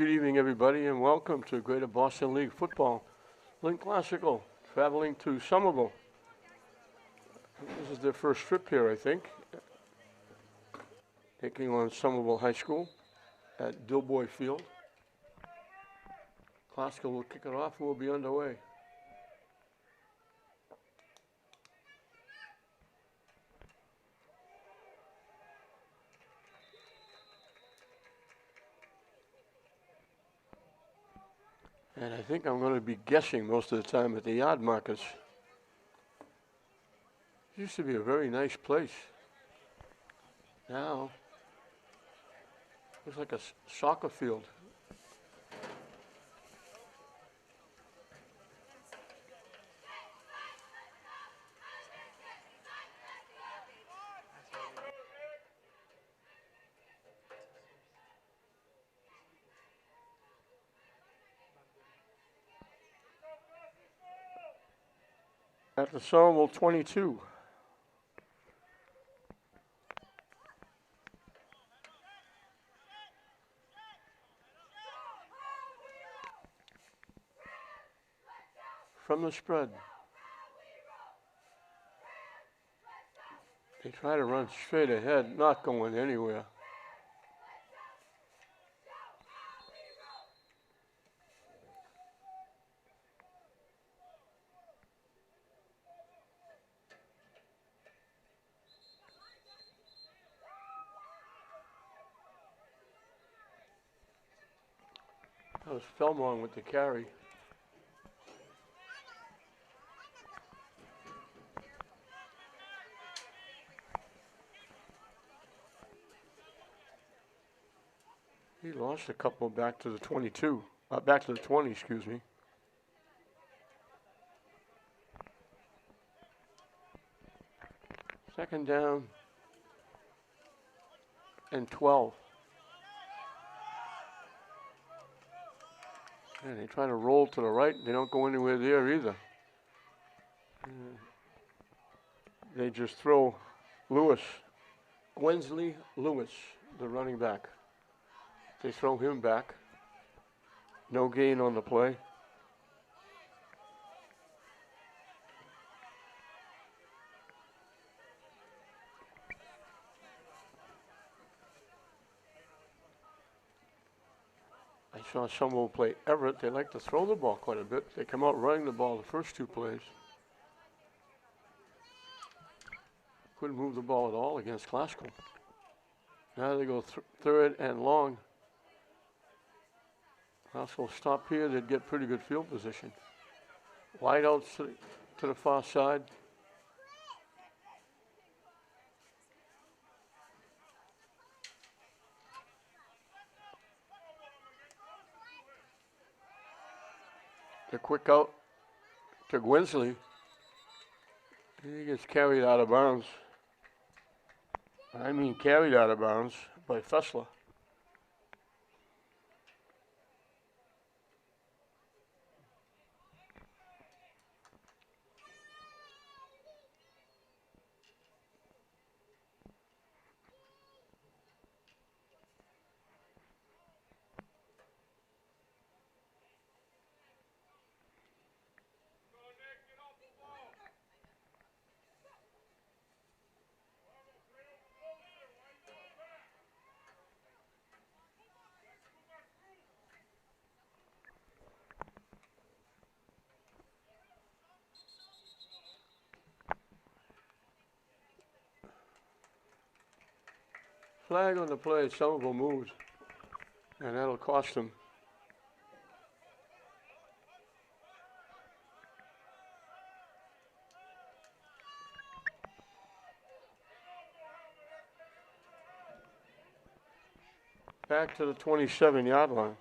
Good evening, everybody, and welcome to Greater Boston League Football. Lynn Classical, traveling to Somerville. This is their first trip here, I think. Taking on Somerville High School at Dilboy Field. Classical will kick it off and we'll be underway. And I think I'm going to be guessing most of the time at the yard markers. It used to be a very nice place. Now, looks like a soccer field. At the Somerville 22. From the spread. They try to run straight ahead, not going anywhere. That was Felmong with the carry. He lost a couple back to the 22, back to the 20, excuse me. Second down and 12. And they try to roll to the right. They don't go anywhere there either. They just throw Gwensley Lewis, the running back. They throw him back. No gain on the play. I saw someone play Everett. They like to throw the ball quite a bit. They come out running the ball the first two plays. Couldn't move the ball at all against Classical. Now they go third and long. Classical stop here. They'd get pretty good field position. Wide out to the far side. The quick out to Gwensley. He gets carried out of bounds. I mean carried out of bounds by Fessler. Flag on the play, Somerville moves, and that'll cost them. Back to the 27-yard line.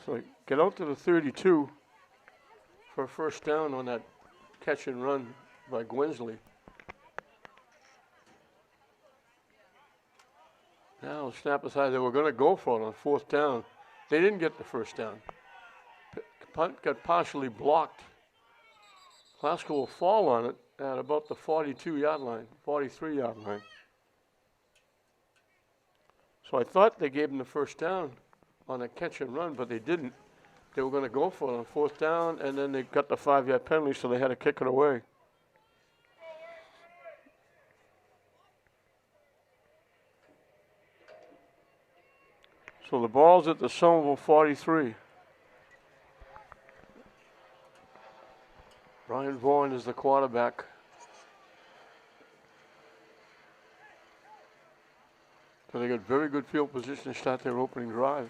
So get out to the 32 for a first down on that catch and run by Gwensley. Now snap aside. They were going to go for it on fourth down. They didn't get the first down. Punt got partially blocked. Classical will fall on it at about the 42-yard line, 43-yard line. So I thought they gave him the first down on a catch and run, but they didn't. They were going to go for it on fourth down, and then they got the 5-yard penalty, so they had to kick it away. So the ball's at the Somerville 43. Brian Vaughn is the quarterback. So they got very good field position to start their opening drive.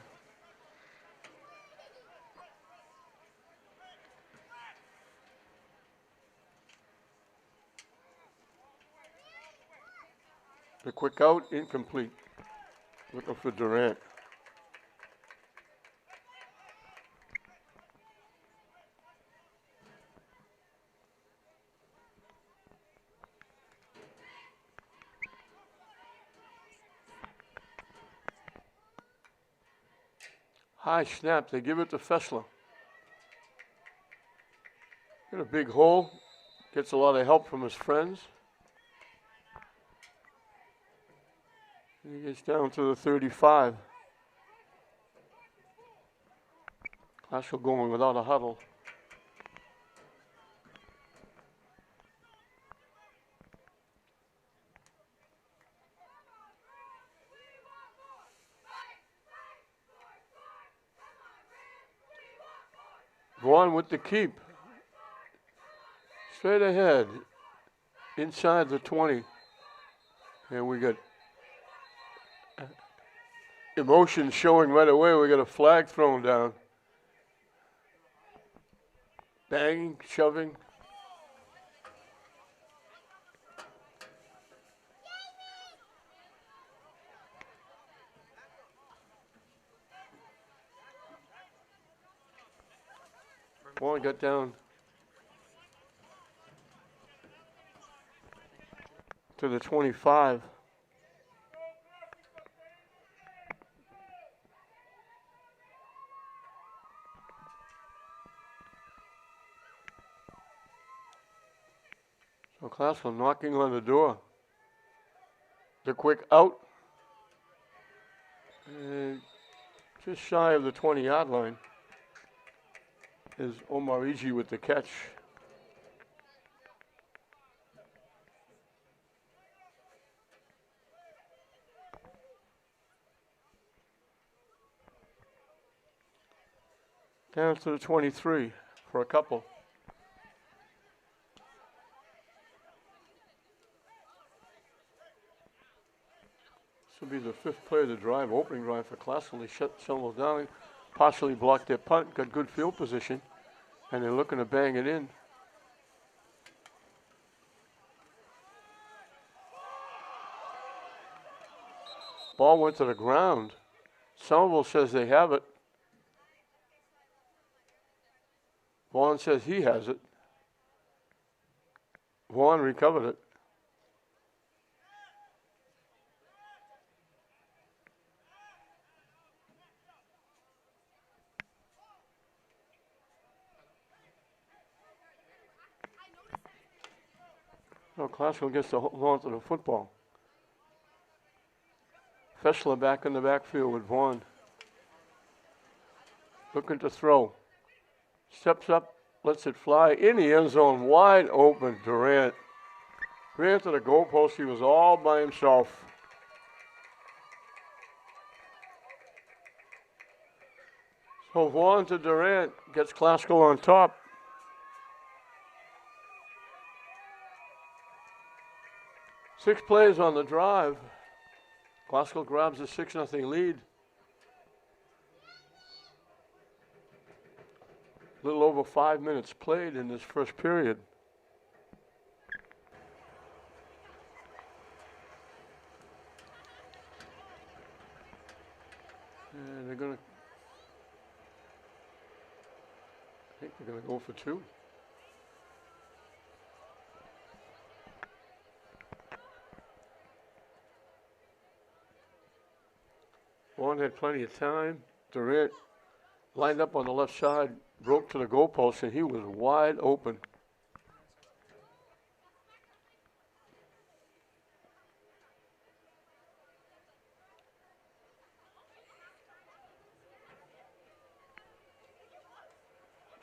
The quick out, incomplete. Looking for Durant. High snap, they give it to Fessler. Got a big hole, gets a lot of help from his friends. He gets down to the 35. Classical going without a huddle. Vaughn with the keep. Straight ahead. Inside the 20. And we got emotion showing right away. We got a flag thrown down. Banging, shoving. Vaughn got down to the 25. So Classical knocking on the door. The quick out. And just shy of the 20-yard line is Omariji with the catch. Down to the 23 for a couple. This will be the fifth play of the drive, opening drive for Classical. They shut Somerville down, partially blocked their punt, got good field position, and they're looking to bang it in. Ball went to the ground. Somerville says they have it. Vaughn says he has it. Vaughn recovered it. So Classical gets to hold on to the football. Fessler back in the backfield with Vaughn. Looking to throw. Steps up, lets it fly in the end zone, wide open. Durant ran to the goalpost. He was all by himself. So Vaughn to Durant gets Classical on top. Six plays on the drive. Classical grabs a 6-0 lead. A little over 5 minutes played in this first period. And they're going to, I think they're going to go for two. Vaughn had plenty of time. Durant lined up on the left side, broke to the goalpost, and he was wide open.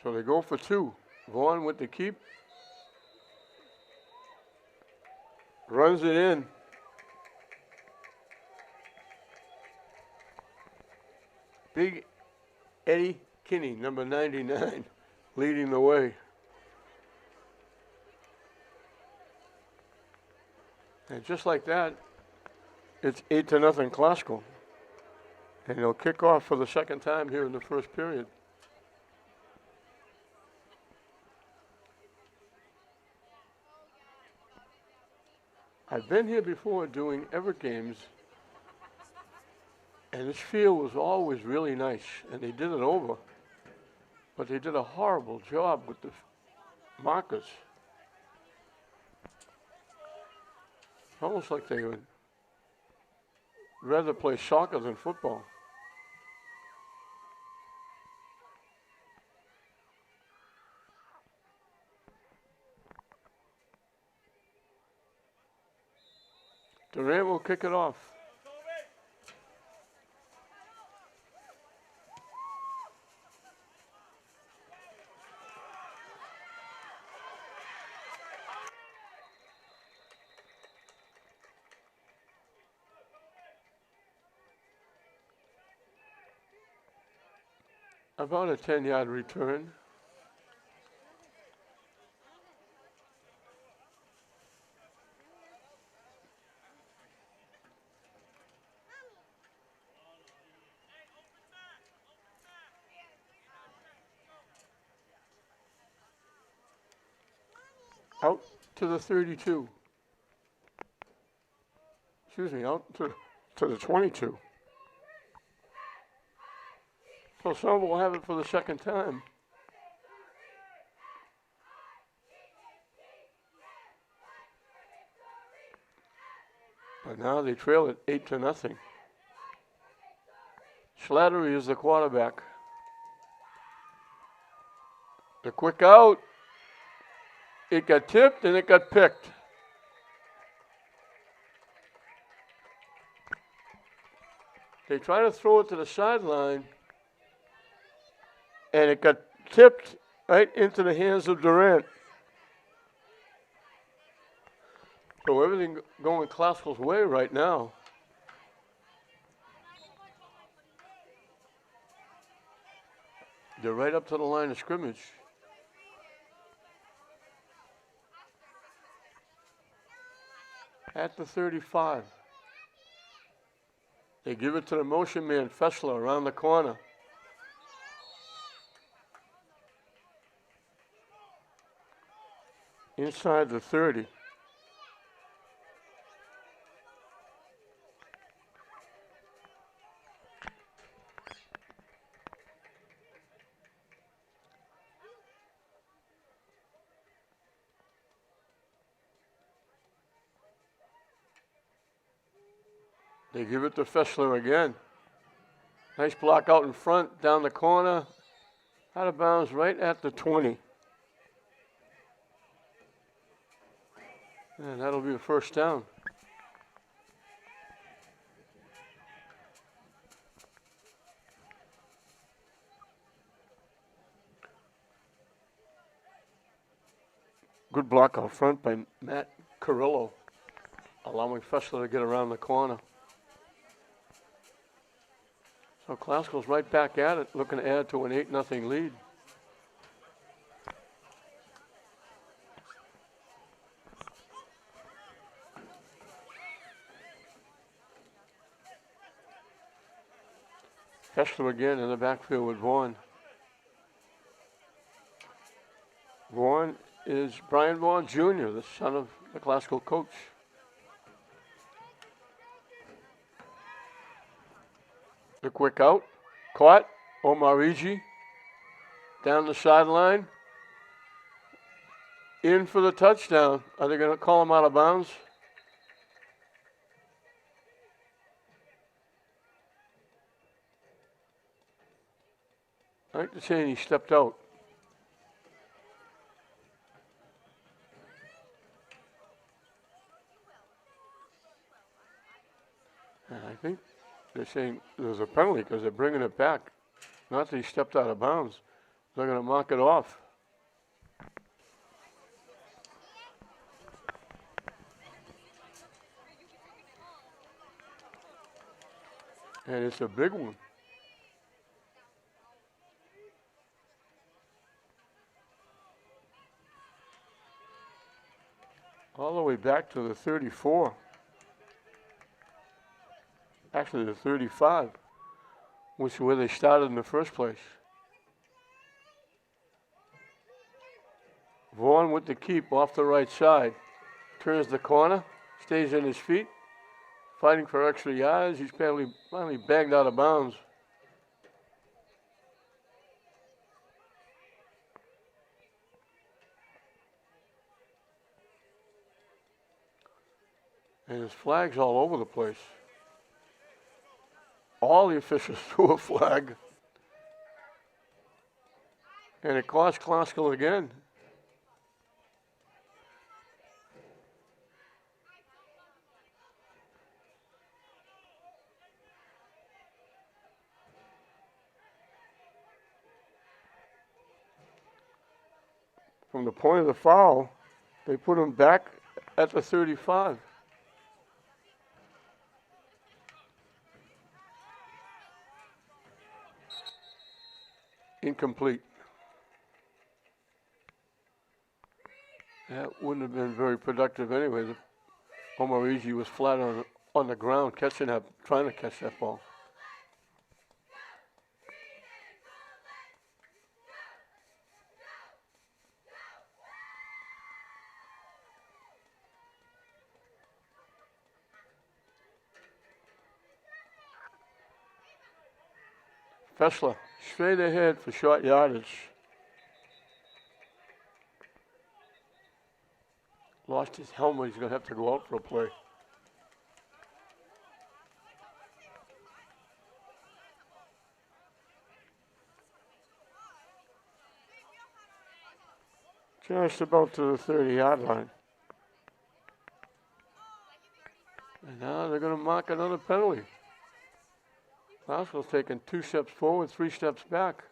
So they go for two. Vaughn with the keep. Runs it in. Big Eddie Kinney, number 99, leading the way. And just like that, it's 8-0 Classical. And they'll kick off for the second time here in the first period. I've been here before doing Everett games, and this field was always really nice, and they did it over. But they did a horrible job with the markers. Almost like they would rather play soccer than football. Durant will kick it off. About a 10-yard return. Out to the 32. Excuse me, out to the 22. So Somerville will have it for the second time. But now they trail it 8-0. Slattery is the quarterback. The quick out. It got tipped and it got picked. They try to throw it to the sideline, and it got tipped right into the hands of Durant. So everything going Classical's way right now. They're right up to the line of scrimmage. At the 35. They give it to the motion man, Fessler, around the corner. Inside the 30. They give it to Fessler again. Nice block out in front, down the corner. Out of bounds right at the 20. And that'll be a first down. Good block out front by Matt Carrillo, allowing Fessler to get around the corner. So Classical's right back at it, looking to add to an 8-0 lead. Fessler again in the backfield with Vaughn. Vaughn is Brian Vaughn Jr., the son of the Classical coach. The quick out, caught, Omarigi, down the sideline, in for the touchdown. Are they going to call him out of bounds? I like to say he stepped out. And I think they're saying there's a penalty because they're bringing it back. Not that he stepped out of bounds. They're going to mark it off. And it's a big one. All the way back to the 34. Actually, the 35, which is where they started in the first place. Vaughn with the keep off the right side. Turns the corner, stays in his feet, fighting for extra yards. He's finally bagged out of bounds. And there's flags all over the place. All the officials threw a flag. And it cost Classical again. From the point of the foul, they put him back at the 35. Incomplete. That wouldn't have been very productive anyway. Omarigi was flat on the ground trying to catch that ball. Fessler, straight ahead for short yardage. Lost his helmet. He's going to have to go out for a play. Just about to the 30-yard line. And now they're going to mark another penalty. Classical's taking 2 steps forward, 3 steps back.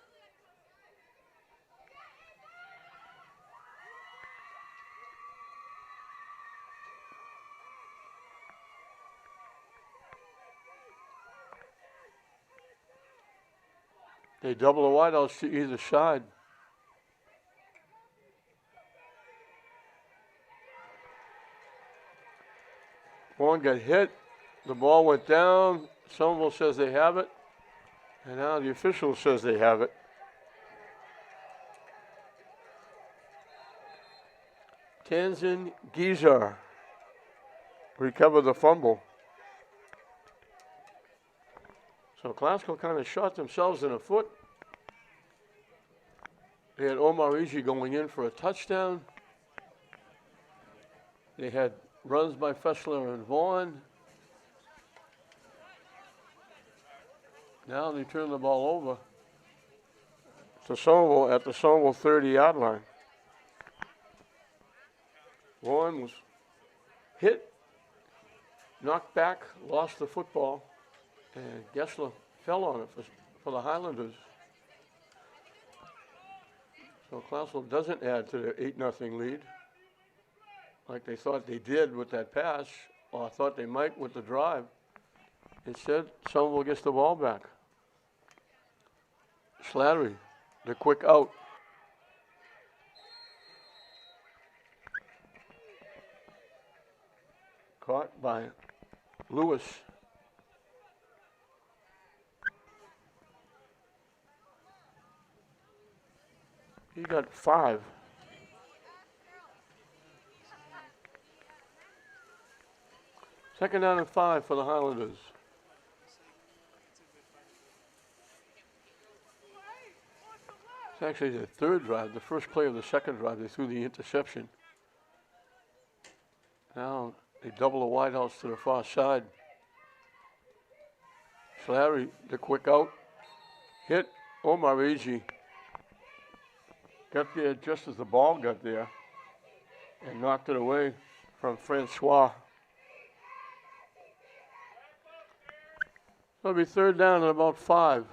They double the wideouts to either side. One got hit. The ball went down. Somerville says they have it. And now the official says they have it. Tanzan Gizar recovered the fumble. So Classical kind of shot themselves in the foot. They had Omarigi going in for a touchdown. They had runs by Fessler and Vaughn. Now they turn the ball over to Somerville at the Somerville 30-yard line. Vaughn was hit, knocked back, lost the football, and Gessler fell on it for the Highlanders. So Classical doesn't add to their 8-0 lead like they thought they did with that pass, or thought they might with the drive. Instead, Somerville gets the ball back. Slattery, the quick out. Caught by Lewis. He got 5. Second down and 5 for the Highlanders. It's actually the third drive. The first play of the second drive, they threw the interception. Now they double the wideouts to the far side. Slattery, the quick out. Hit Omarigi. Got there just as the ball got there and knocked it away from Francois. It'll be third down and about 5.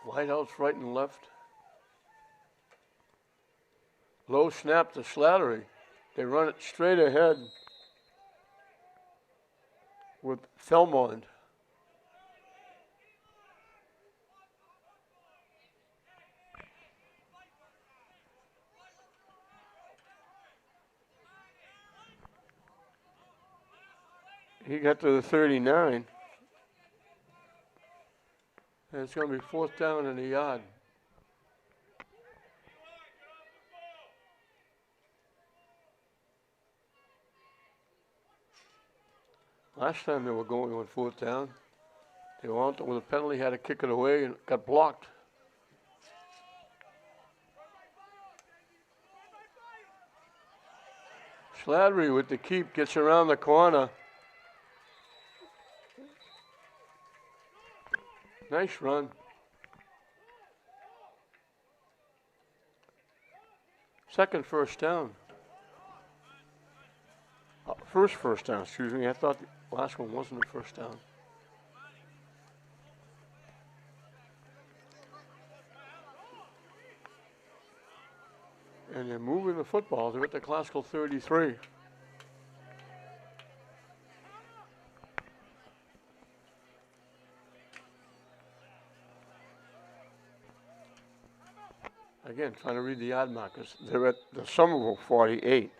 Wideouts right and left. Low snap to Slattery. They run it straight ahead with Thelmond. He got to the 39. And it's going to be 4th down in the yard. Last time they were going on 4th down, they were out with a penalty, had to kick it away, and got blocked. Slattery with the keep, gets around the corner. Nice run. Second first down. First down, excuse me. I thought the last one wasn't a first down. And they're moving the football. They're at the classical 33. Again, trying to read the yard markers. They're at the Somerville 48.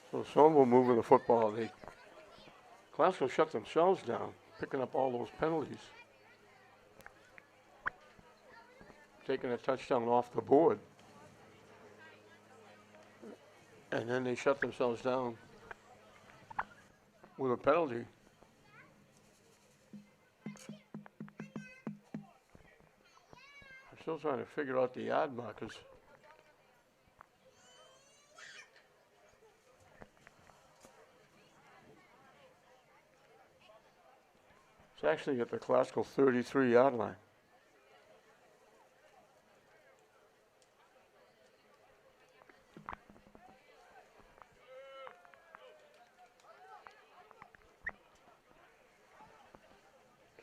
So Somerville moving the football. Classical shut themselves down, picking up all those penalties. Taking a touchdown off the board. And then they shut themselves down with a penalty. I'm still trying to figure out the yard markers. It's actually at the classical 33-yard line.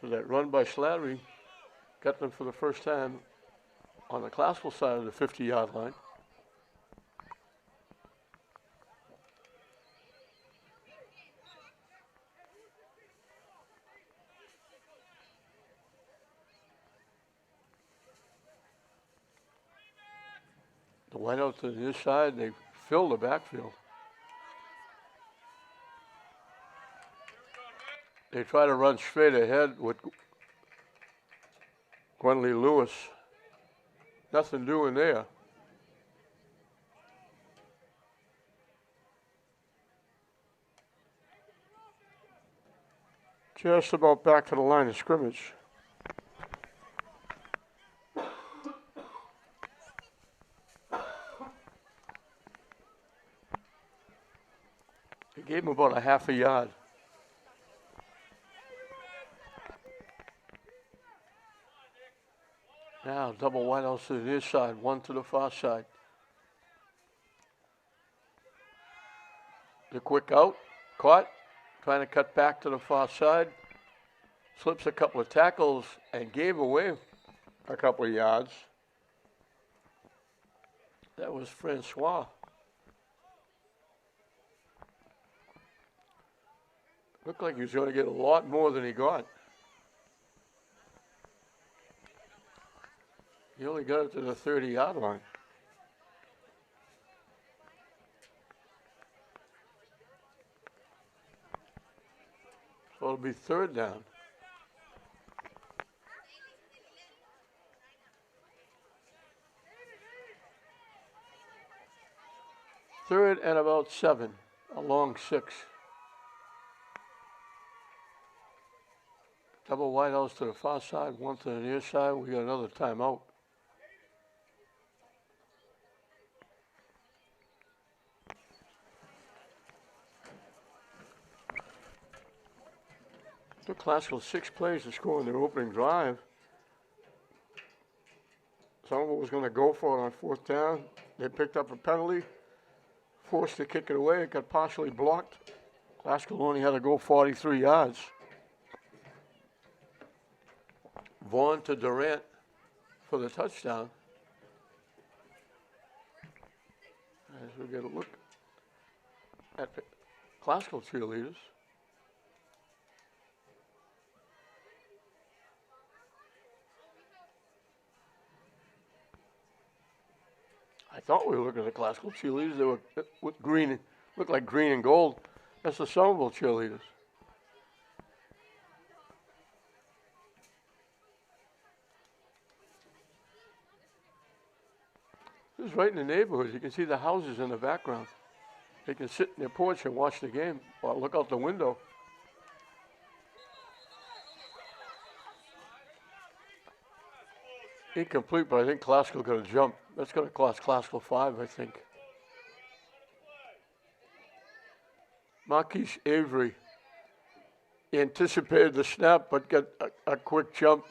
So that run by Slattery got them for the first time on the classical side of the 50-yard line. The wideout to this side, they fill the backfield. They try to run straight ahead with Gwenley Lewis. Nothing doing there. Just about back to the line of scrimmage. They gave him about a half a yard. Now double wideouts to the near side, one to the far side. The quick out, caught, trying to cut back to the far side. Slips a couple of tackles and gave away a couple of yards. That was Francois. Looked like he was going to get a lot more than he got. He only got it to the 30-yard line. So it'll be third down. Third and about 7, a long 6. Double wideouts to the far side, one to the near side. We got another timeout. The classical 6 plays to score in their opening drive. Somerville was going to go for it on 4th down. They picked up a penalty. forced to kick it away. It got partially blocked. Classical only had to go 43 yards. Vaughn to Durant for the touchdown. As we get a look at the Classical cheerleaders. I thought we were looking at the Classical cheerleaders. They were with green, looked like green and gold. That's the Somerville cheerleaders. This is right in the neighborhood. You can see the houses in the background. They can sit in their porch and watch the game or look out the window. Incomplete, but I think Classical got a jump. That's going to cost Classical 5, I think. Marquise Avery anticipated the snap, but got a quick jump.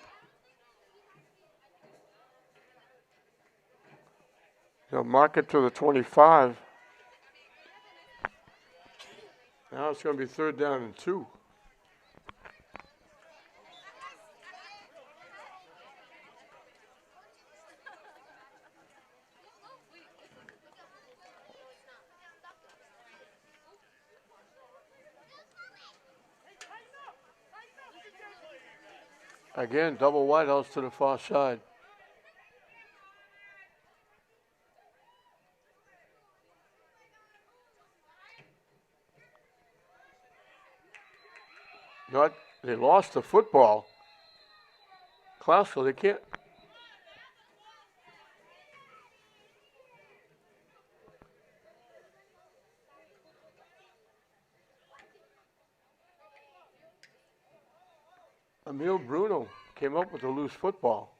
He'll mark it to the 25. Now it's going to be 3rd down and 2. Again, double wideouts to the far side. They lost the football. Classical, they can't. Emil Bruno came up with a loose football,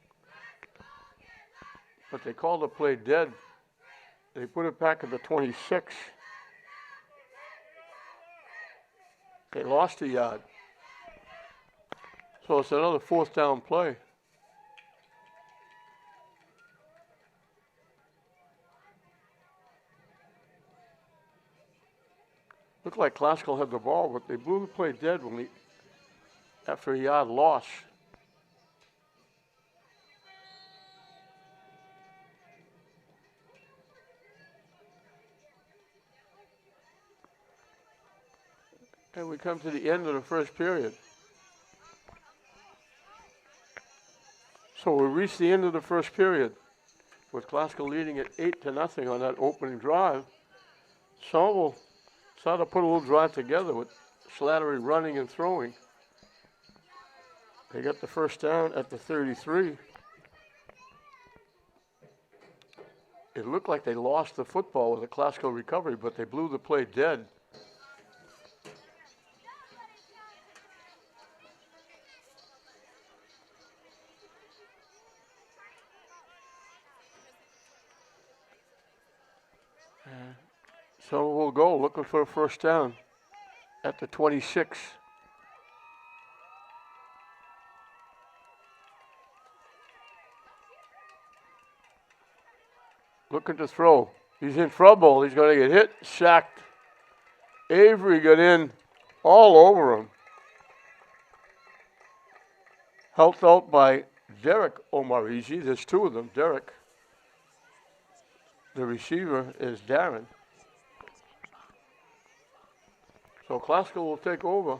but they called the play dead. They put it back at the 26. They lost a yard. So it's another 4th down play. Looked like Classical had the ball, but they blew the play dead after a yard loss. And we come to the end of the first period. So we reached the end of the first period with Classical leading at 8-0 on that opening drive. Somerville started to put a little drive together with Slattery running and throwing. They got the 1st down at the 33. It looked like they lost the football with a Classical recovery, but they blew the play dead. So we'll go looking for a 1st down at the 26. Looking to throw. He's in trouble. He's going to get hit, sacked. Avery got in all over him. Helped out by Derek Omarizi. There's 2 of them. Derek. The receiver is Darren. So Classical will take over.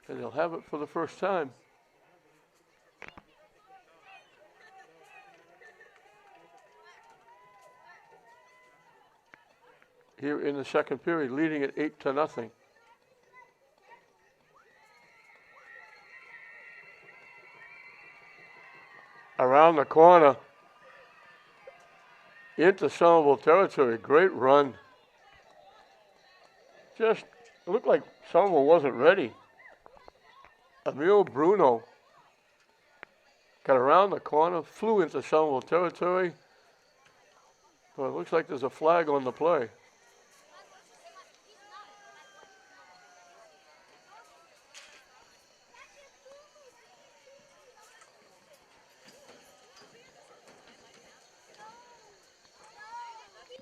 And they'll have it for the first time. Here in the second period, leading at 8-0. Around the corner into Somerville territory. Great run. Just looked like Somerville wasn't ready. Emil Bruno got around the corner, flew into Somerville territory, but it looks like there's a flag on the play.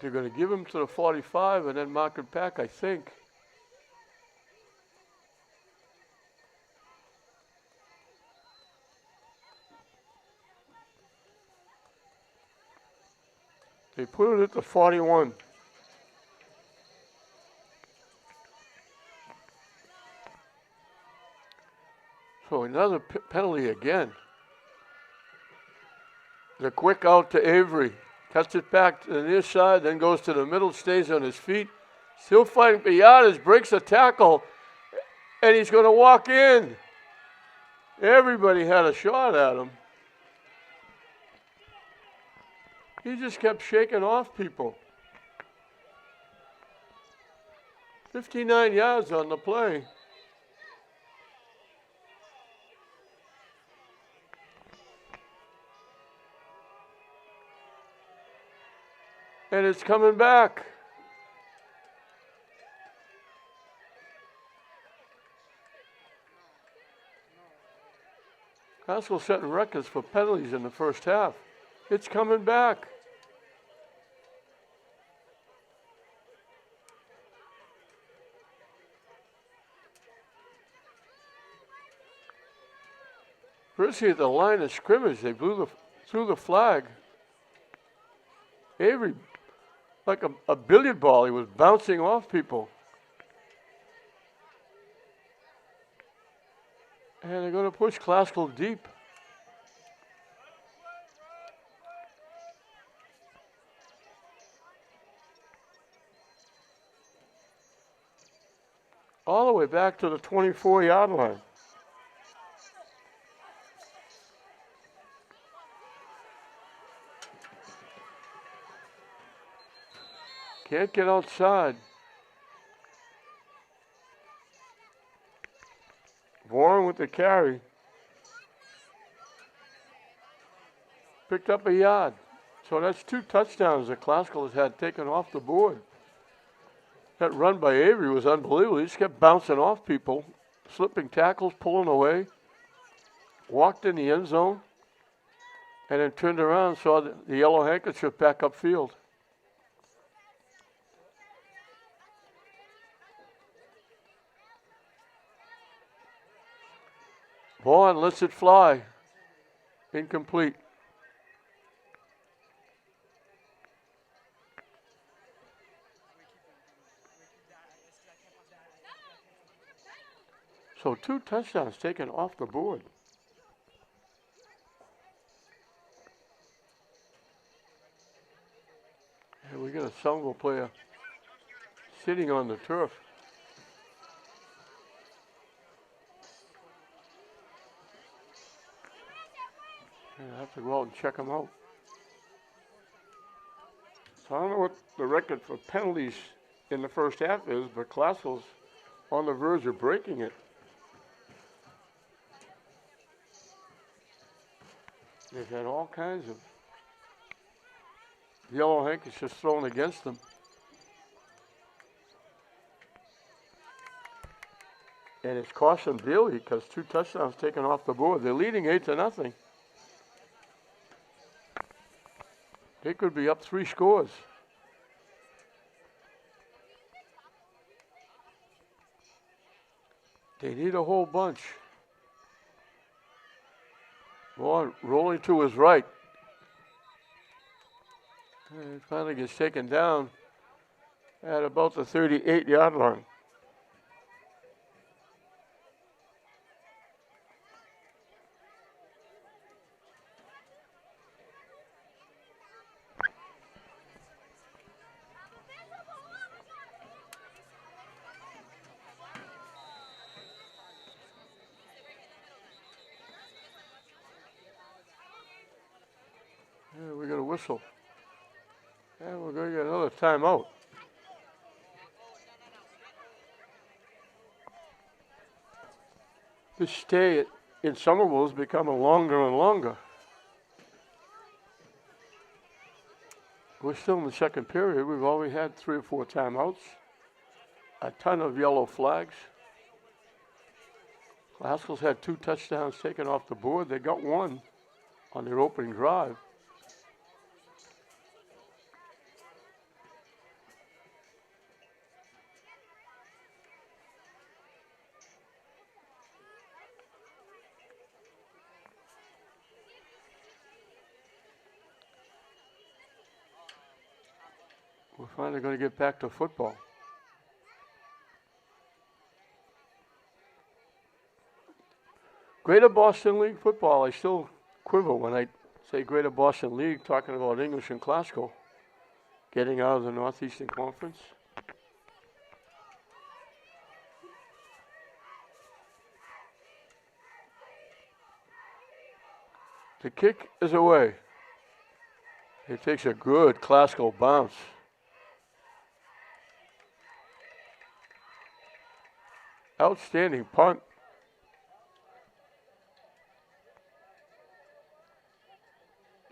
they're going to give him to the 45 and then mark it back, I think. They put it at the 41. So another penalty again. The quick out to Avery. Cuts it back to the near side, then goes to the middle, stays on his feet. Still fighting Piatas, breaks a tackle, and he's going to walk in. Everybody had a shot at him. He just kept shaking off people. 59 yards on the play. And it's coming back. Haskell setting records for penalties in the first half. It's coming back. Firstly, at the line of scrimmage, they threw the flag. Avery, like a billiard ball, he was bouncing off people. And they're going to push Classical deep. All the way back to the 24-yard line. Can't get outside. Warren with the carry. Picked up a yard. So that's 2 touchdowns that Classical has had taken off the board. That run by Avery was unbelievable. He just kept bouncing off people, slipping tackles, pulling away. Walked in the end zone, and then turned around and saw the yellow handkerchief back upfield. Vaughn lets it fly. Incomplete. So 2 touchdowns taken off the board. And we got a Somerville player sitting on the turf. I have to go out and check him out. So I don't know what the record for penalties in the first half is, but Classical's on the verge of breaking it. They've had all kinds of yellow handkerchiefs thrown against them. And it's cost them dearly because 2 touchdowns taken off the board. They're leading 8-0. They could be up 3 scores. They need a whole bunch. Vaughn rolling to his right. And finally gets taken down at about the 38-yard line. We got a whistle. And we're going to get another timeout. This stay in Somerville is becoming longer and longer. We're still in the second period. We've already had 3 or 4 timeouts. A ton of yellow flags. Haskell's had 2 touchdowns taken off the board. They got 1 on their opening drive. We're finally going to get back to football. Greater Boston League football, I still quiver when I say Greater Boston League, talking about English and classical, getting out of the Northeastern Conference. The kick is away. It takes a good classical bounce. Outstanding punt.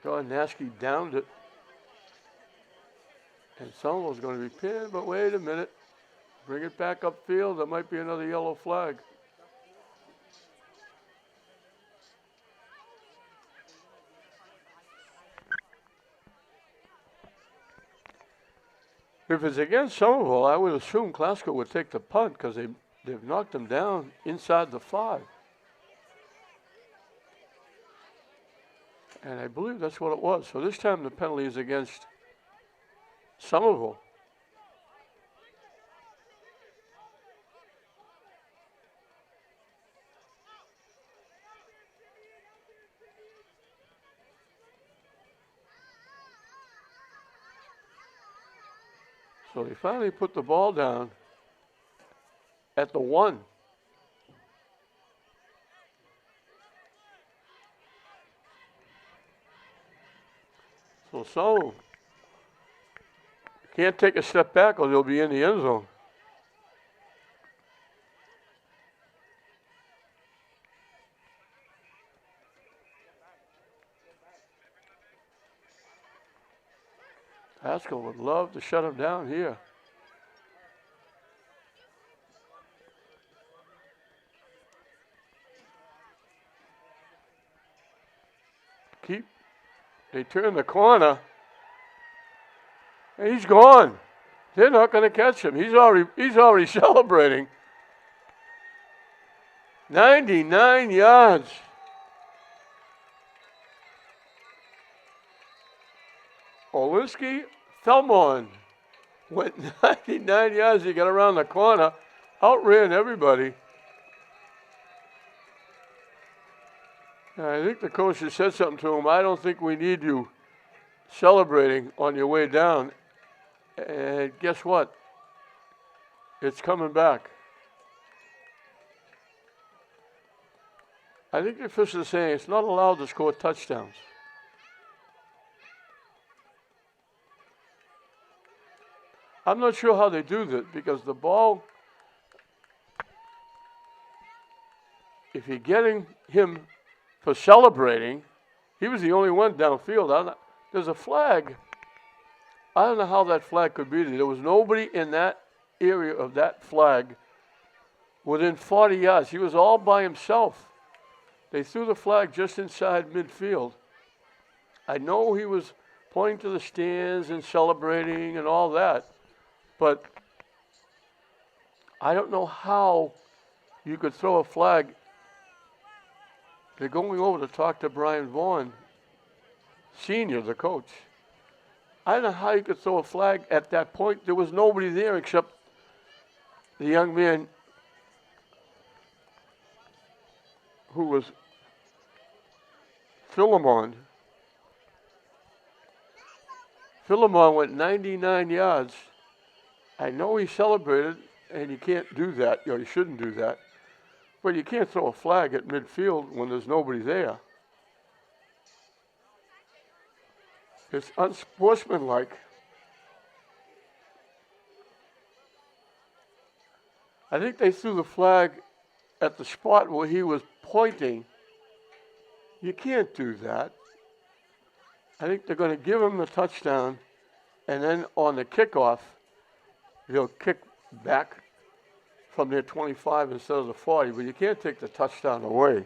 John Naskey downed it. And Somerville's going to be pinned, but wait a minute. Bring it back upfield. There might be another yellow flag. If it's against Somerville, I would assume Glasgow would take the punt because they've knocked them down inside the 5. And I believe that's what it was. So this time the penalty is against Somerville. So they finally put the ball down at the 1. So can't take a step back or they'll be in the end zone. Haskell would love to shut him down here. They turn the corner, and he's gone. They're not going to catch him. He's already celebrating. 99 yards. Olinsky Thelmon went 99 yards. He got around the corner, outran everybody. I think the coach has said something to him. I don't think we need you celebrating on your way down. And guess what? It's coming back. I think the official is saying it's not allowed to score touchdowns. I'm not sure how they do that because the ball, if you're getting him for celebrating, he was the only one downfield. There's a flag. I don't know how that flag could be there. There was nobody in that area of that flag within 40 yards. He was all by himself. They threw the flag just inside midfield. I know he was pointing to the stands and celebrating and all that, but I don't know how you could throw a flag. They're going over to talk to Brian Vaughn, Sr., the coach. I don't know how you could throw a flag at that point. There was nobody there except the young man who was Philemon. Philemon went 99 yards. I know he celebrated, and you can't do that. You shouldn't do that. But you can't throw a flag at midfield when there's nobody there. It's unsportsmanlike. I think they threw the flag at the spot where he was pointing. You can't do that. I think they're going to give him the touchdown, and then on the kickoff, he'll kick back from their 25 instead of the 40, but you can't take the touchdown away.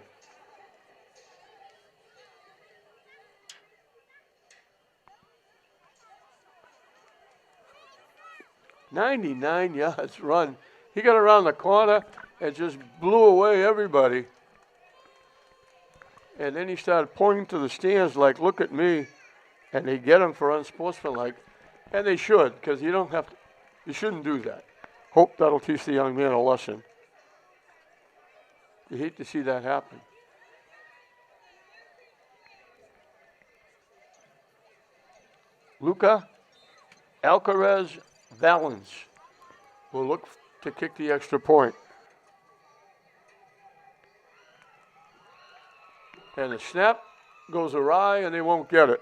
"99 yards run." He got around the corner and just blew away everybody. And then he started pointing to the stands like, "Look at me." And they get him for unsportsmanlike. And they should, because you shouldn't do that. Hope that'll teach the young man a lesson. You hate to see that happen. Luca Alcaraz Valens will look to kick the extra point. And the snap goes awry and they won't get it.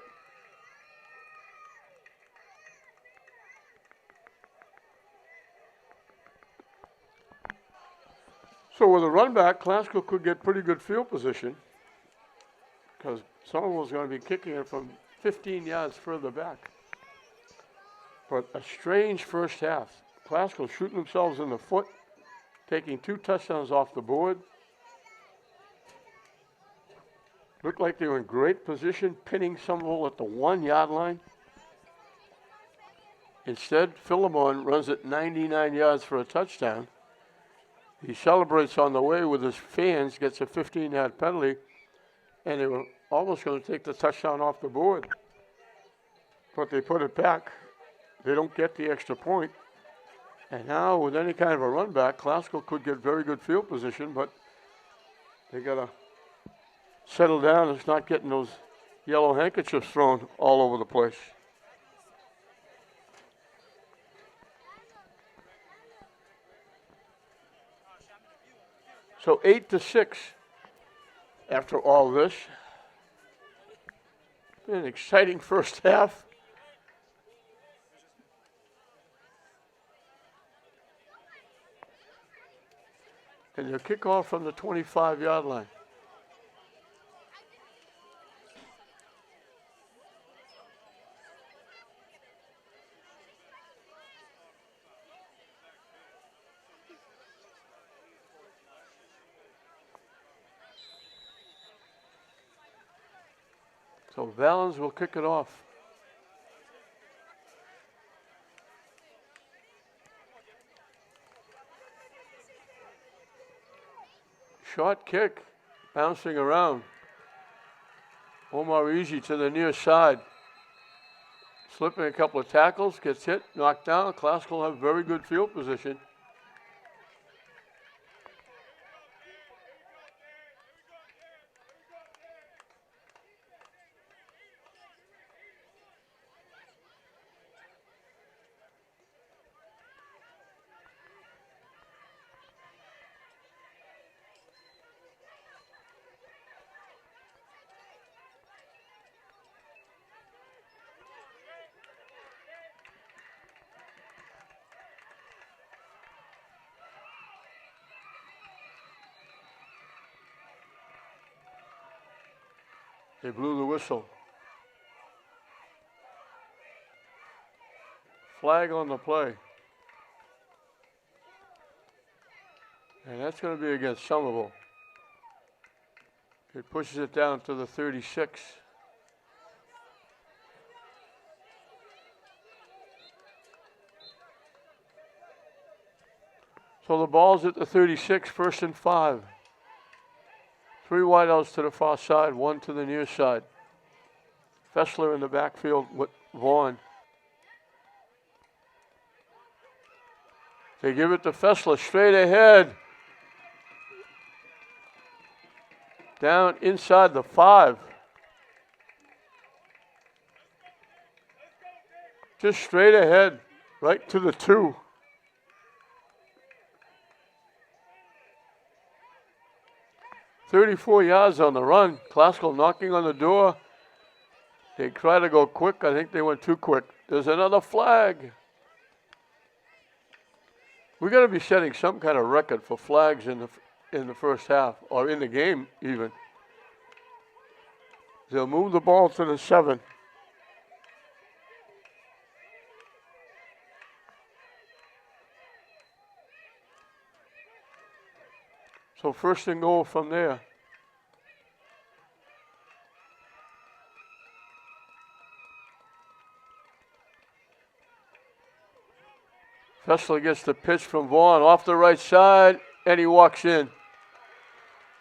So with a run back, Classical could get pretty good field position because Somerville's going to be kicking it from 15 yards further back. But a strange first half. Classical shooting themselves in the foot, taking 2 touchdowns off the board. Looked like they were in great position, pinning Somerville at the 1-yard line. Instead, Philemon runs it 99 yards for a touchdown. He celebrates on the way with his fans, gets a 15-yard penalty, and they were almost going to take the touchdown off the board. But they put it back. They don't get the extra point. And now, with any kind of a run back, Classical could get very good field position, but they got to settle down and not getting those yellow handkerchiefs thrown all over the place. So 8-6 after all this. Been an exciting first half. And they'll kick off from the 25-yard line. So Valens will kick it off. Short kick, bouncing around. Omar Easy to the near side. Slipping a couple of tackles, gets hit, knocked down. Classical have very good field position. They blew the whistle. Flag on the play. And that's going to be against Somerville. It pushes it down to the 36. So the ball's at the 36, 1st and 5. 3 wideouts to the far side, 1 to the near side. Fessler in the backfield with Vaughn. They give it to Fessler straight ahead. Down inside the 5. Just straight ahead, right to the 2. "34 yards on the run. Classical knocking on the door. They try to go quick. I think they went too quick. There's another flag. We're going to be setting some kind of record for flags in the first half, or in the game even. They'll move the ball to the 7. So 1st and goal from there. Fessler gets the pitch from Vaughn off the right side, and he walks in.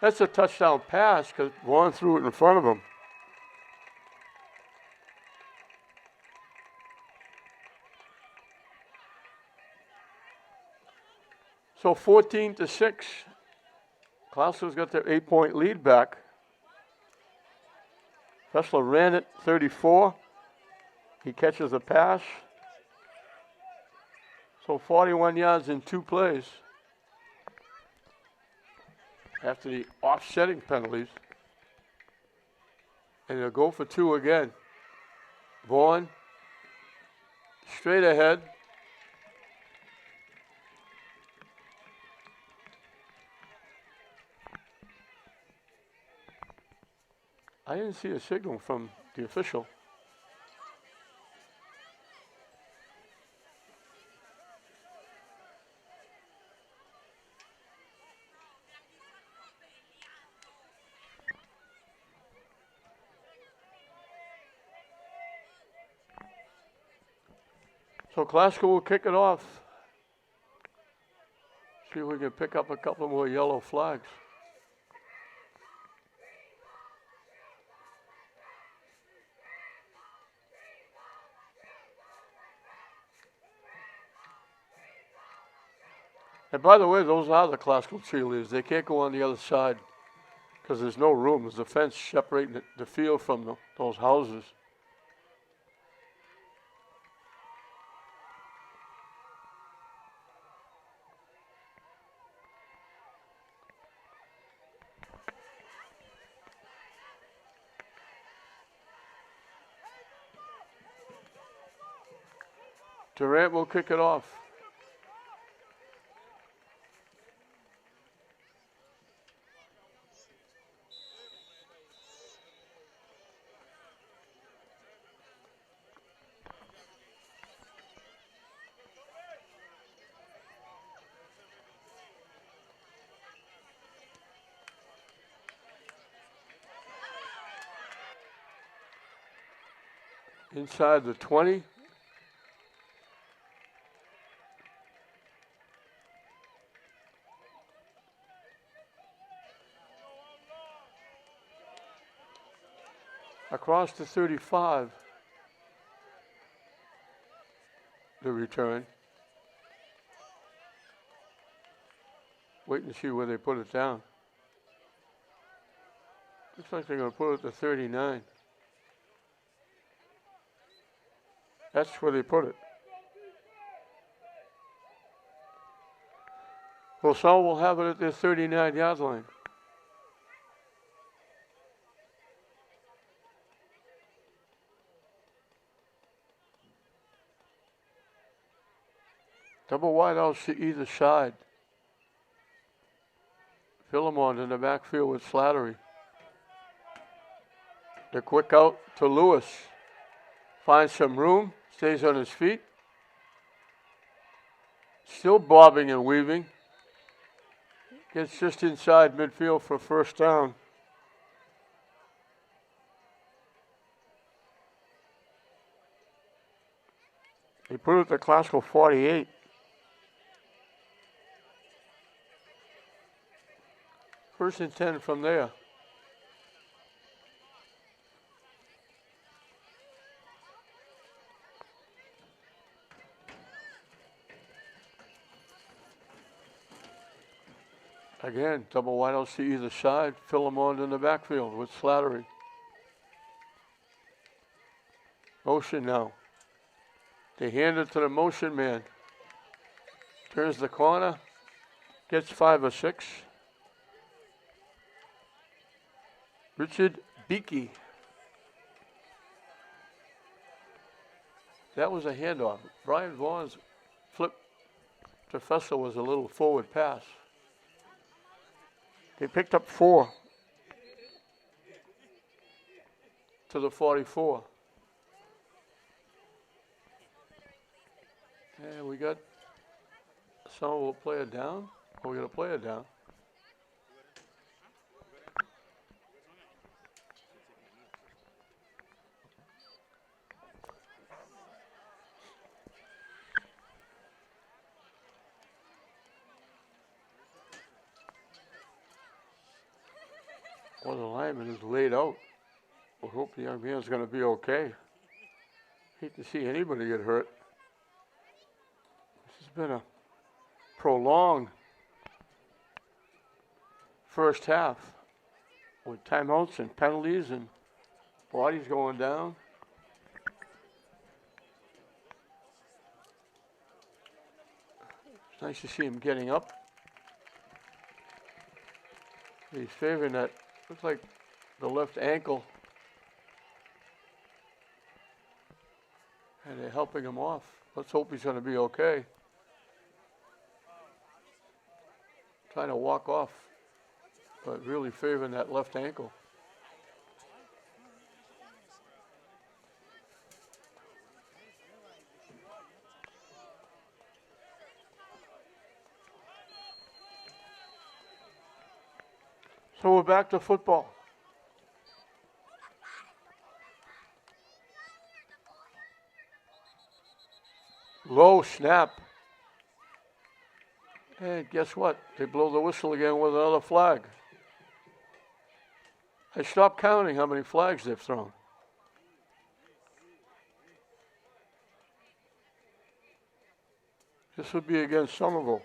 That's a touchdown pass because Vaughn threw it in front of him. So 14-6. Clausel's got their 8-point lead back. Fessler ran it 34. He catches a pass. So 41 yards in 2 plays. After the offsetting penalties. And they'll go for 2 again. Vaughn, straight ahead. I didn't see a signal from the official. So Glasgow will kick it off. See if we can pick up a couple more yellow flags. And by the way, those are the Glasgow cheerleaders. They can't go on the other side because there's no room. There's a fence separating the field from those houses. Durant will kick it off. Inside the 20. Across the 35. The return. Waiting to see where they put it down. Looks like they're going to put it to 39. That's where they put it. Well, Somerville will have it at their 39-yard line. Double wide out to either side. Philemon in the backfield with Slattery. The quick out to Lewis. Finds some room. Stays on his feet. Still bobbing and weaving. Gets just inside midfield for first down. He put it to Glasgow 48. First and 10 from there. Again, double wide out to either side. Philemon in the backfield with Slattery. Motion now. They hand it to the motion man. Turns the corner. Gets 5 or 6. Richard Beakey. That was a handoff. Brian Vaughn's flip to Fessler was a little forward pass. They picked up 4 to the 44. And we got someone will play it down. Oh, we got to play it down. Well, the lineman is laid out. We hope the young man's going to be okay. Hate to see anybody get hurt. This has been a prolonged first half with timeouts and penalties and bodies going down. It's nice to see him getting up. He's favoring that. Looks like the left ankle. And they're helping him off. Let's hope he's going to be okay. Trying to walk off, but really favoring that left ankle. So we're back to football. Low snap. And guess what? They blow the whistle again with another flag. I stopped counting how many flags they've thrown. This would be against Somerville.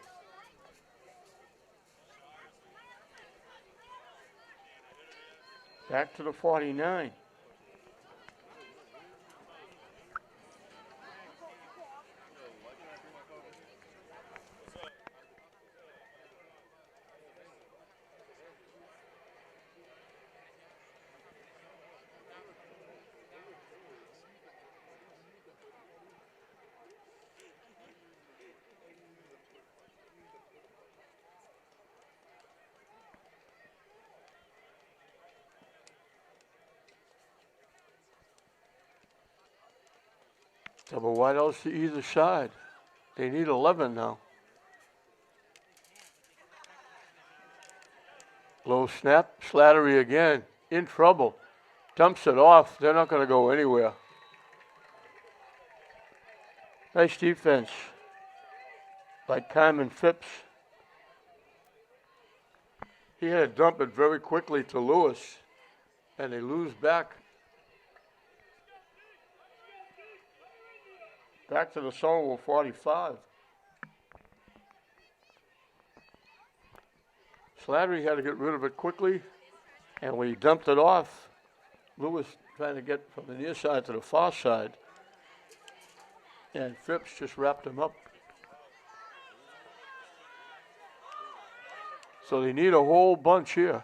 Back to the 49. Double wideouts to either side. They need 11 now. Low snap. Slattery again. In trouble. Dumps it off. They're not going to go anywhere. Nice defense by Kyman Phipps. He had to dump it very quickly to Lewis. And they lose back. Back to the Somerville 45. Slattery had to get rid of it quickly, and when he dumped it off, Lewis trying to get from the near side to the far side, and Phipps just wrapped him up. So they need a whole bunch here.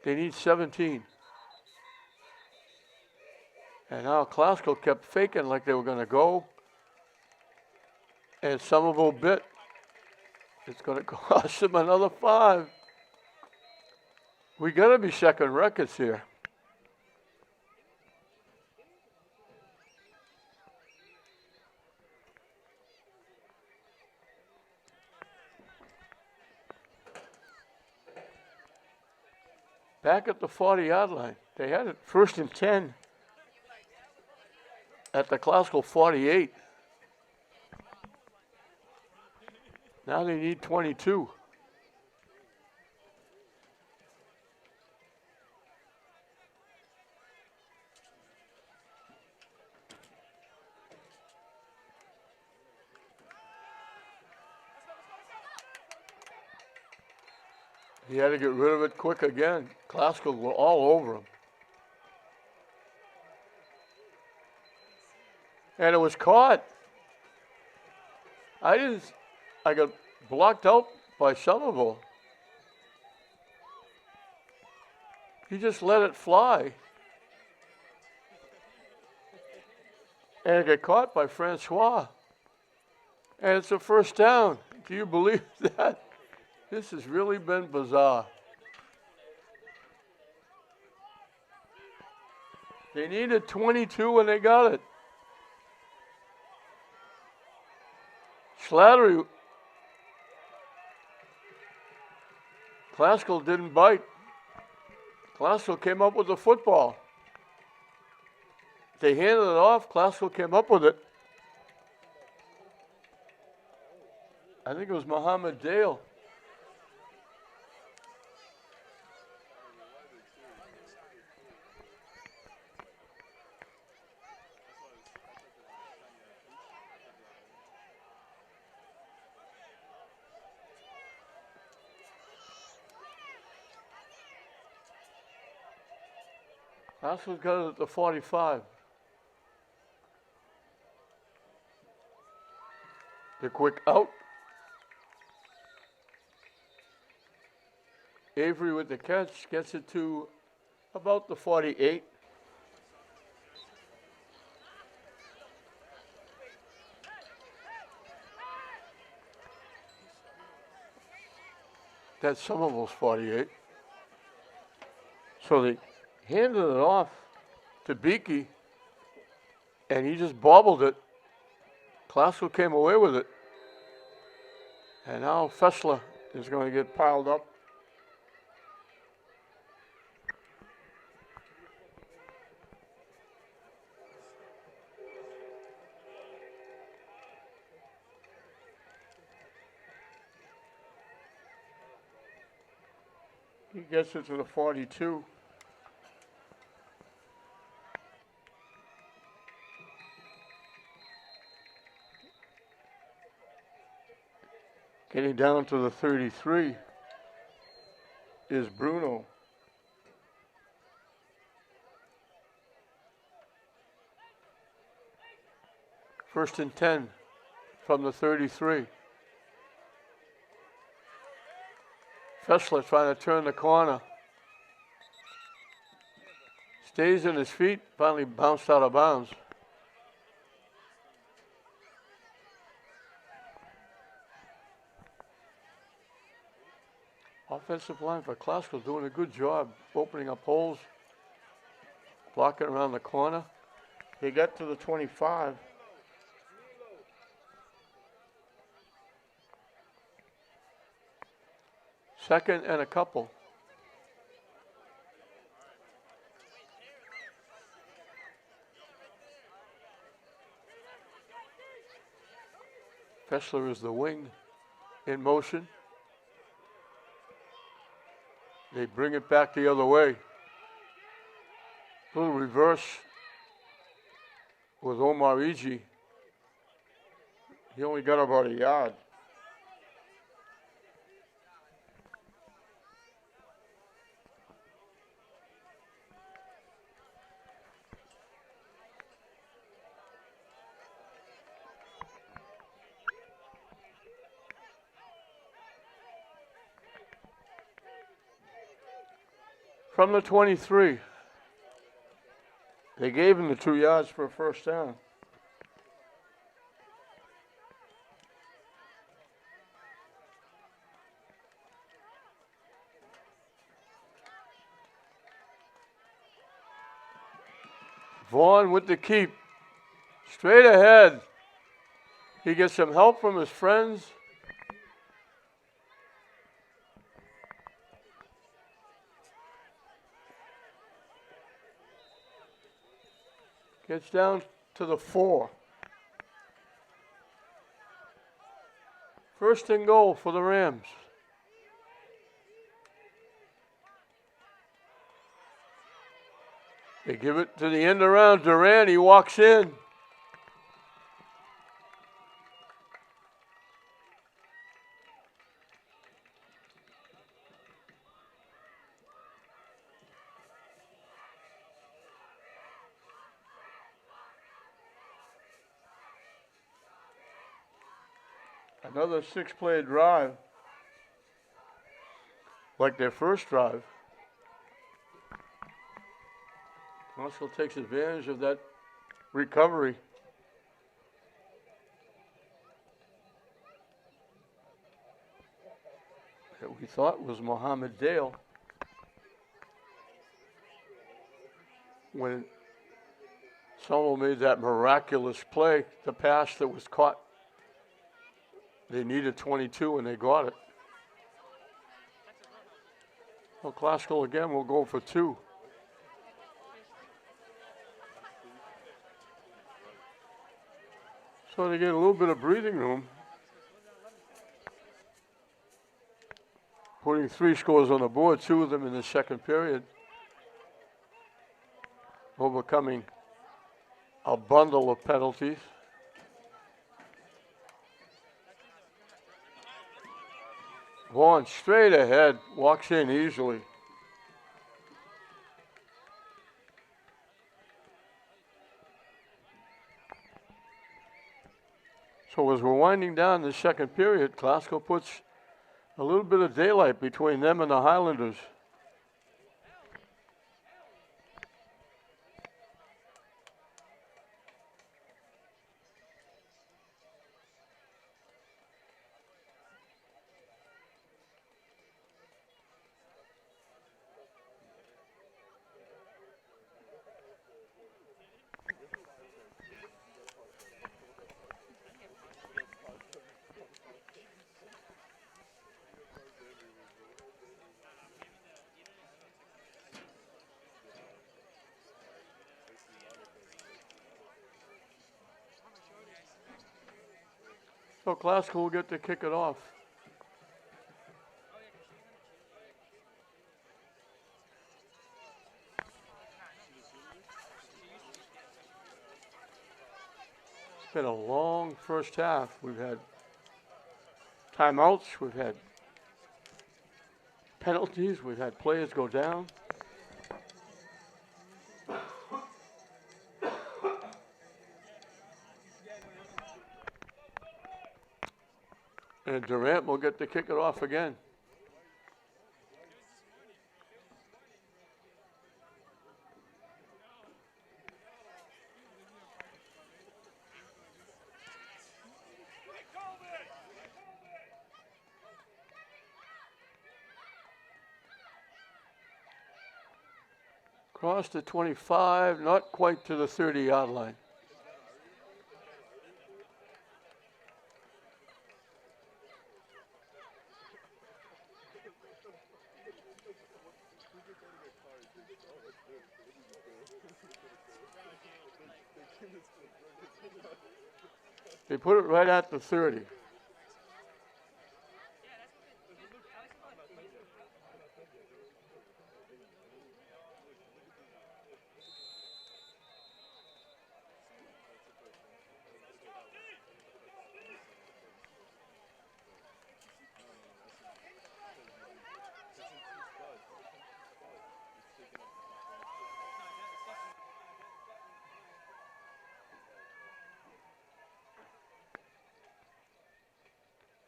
They need 17. And now Classical kept faking like they were going to go. And Somerville bit. It's going to cost them another 5. We got to be second records here. Back at the 40-yard line. They had it 1st and 10. At the Classical 48. Now they need 22. He had to get rid of it quick again. Classical were all over him. And it was caught. I got blocked out by Somerville. He just let it fly. And it got caught by Francois. And it's a first down. Do you believe that? This has really been bizarre. They needed 22 and they got it. Slattery. Classical didn't bite. Classical came up with the football. They handed it off. Classical came up with it. I think it was Muhammad Dale. Classical's got it at the 45. The quick out. Avery with the catch gets it to about the 48. That's Somerville's 48. So they handed it off to Beakey, and he just bobbled it. Classical came away with it. And now Fessler is going to get piled up. He gets it to the 42. Getting down to the 33 is Bruno. First and 10 from the 33. Fessler trying to turn the corner. Stays in his feet, finally bounced out of bounds. Offensive line for Classical doing a good job opening up holes, blocking around the corner. They get to the 25. Second and a couple. Fessler is the wing in motion. They bring it back the other way. Little reverse with Omar Iji. He only got about a yard. From the 23. They gave him the 2 yards for a first down. Vaughn with the keep. Straight ahead. He gets some help from his friends. Gets down to the 4. First and goal for the Rams. They give it to the end around. Duran, he walks in. Another 6-play drive, like their first drive. Russell takes advantage of that recovery. That we thought was Mohammed Dale. When Somerville made that miraculous play, the pass that was caught. They needed 22 and they got it. Well, Classical again will go for 2. So they get a little bit of breathing room. Putting 3 scores on the board, 2 of them in the second period. Overcoming a bundle of penalties. Vaughn straight ahead, walks in easily. So as we're winding down the second period, Glasgow puts a little bit of daylight between them and the Highlanders. So Glasgow will get to kick it off. It's been a long first half. We've had timeouts, we've had penalties, we've had players go down. And Durant will get to kick it off again. Cross to 25, not quite to the 30-yard line. They put it right at the 30.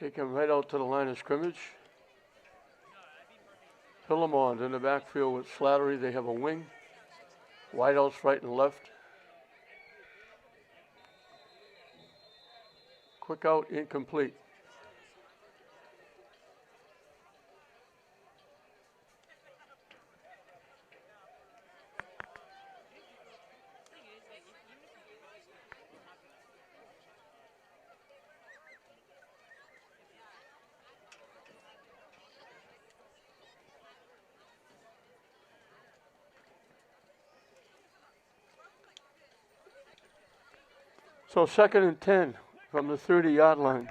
They come right out to the line of scrimmage. Pillamond in the backfield with Slattery. They have a wing. Wideouts right and left. Quick out, incomplete. So 2nd and 10 from the 30-yard line.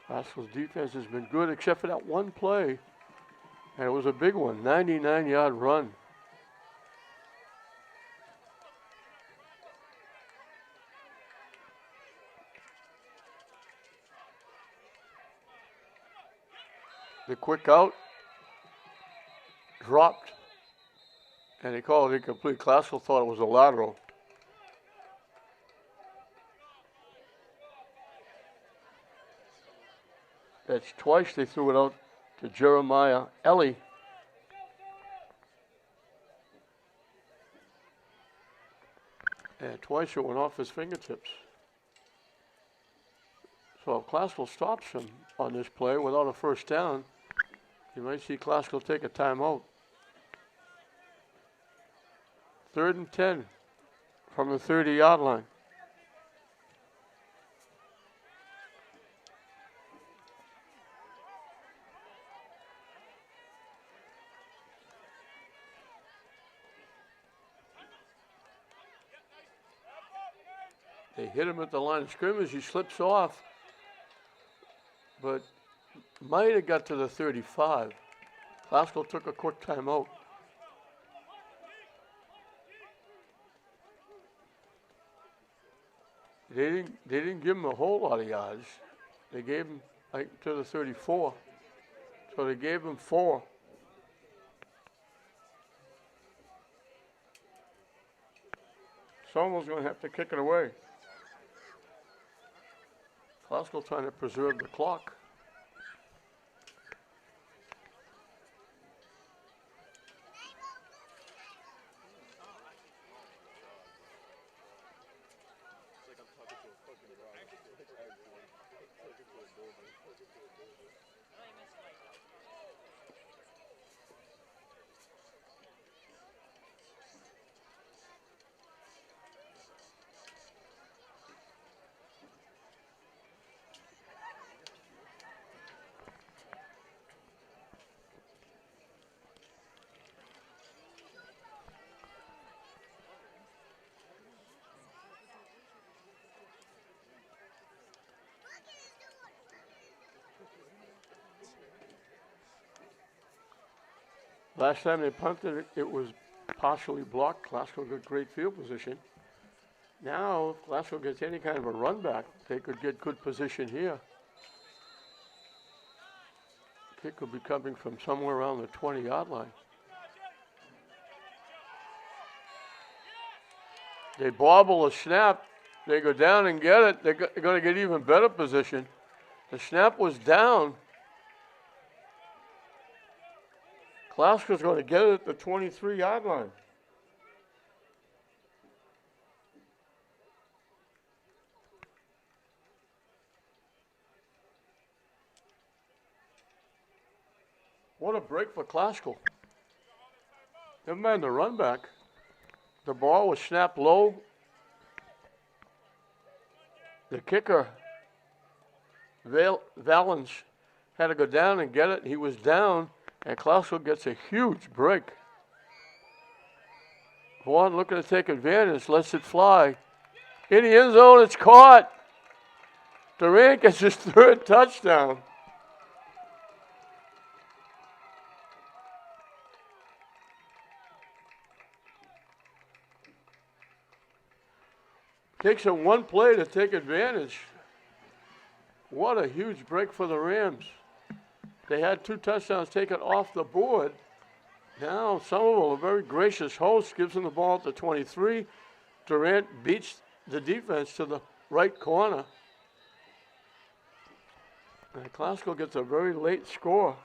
Glasgow's defense has been good except for that one play. And it was a big one, 99-yard run. The quick out. Dropped, and they called it incomplete. Glasgow thought it was a lateral. That's twice they threw it out to Jeremiah Ellie. And twice it went off his fingertips. So if Glasgow stops him on this play without a first down, you might see Glasgow take a timeout. 3rd and 10 from the 30-yard line. They hit him at the line of scrimmage. He slips off, but might have got to the 35. Glasgow took a quick timeout. They didn't give him a whole lot of yards. They gave him like to the 34. So they gave him 4. Somerville's going to have to kick it away. Glasgow trying to preserve the clock. Last time they punted it, it was partially blocked. Glasgow got great field position. Now, if Glasgow gets any kind of a run back, they could get good position here. Kick could be coming from somewhere around the 20-yard line. They bobble a snap. They go down and get it. They're going to get even better position. The snap was down. Glasgow's going to get it at the 23-yard line. What a break for Glasgow. Never mind the run back. The ball was snapped low. The kicker, Valens, had to go down and get it. He was down, and Glasgow gets a huge break. Vaughn looking to take advantage, lets it fly. In the end zone, it's caught. Durant gets his third touchdown. Takes it one play to take advantage. What a huge break for the Rams. They had 2 touchdowns taken off the board. Now Somerville, a very gracious host, gives them the ball at the 23. Durant beats the defense to the right corner. And Glasgow gets a very late score.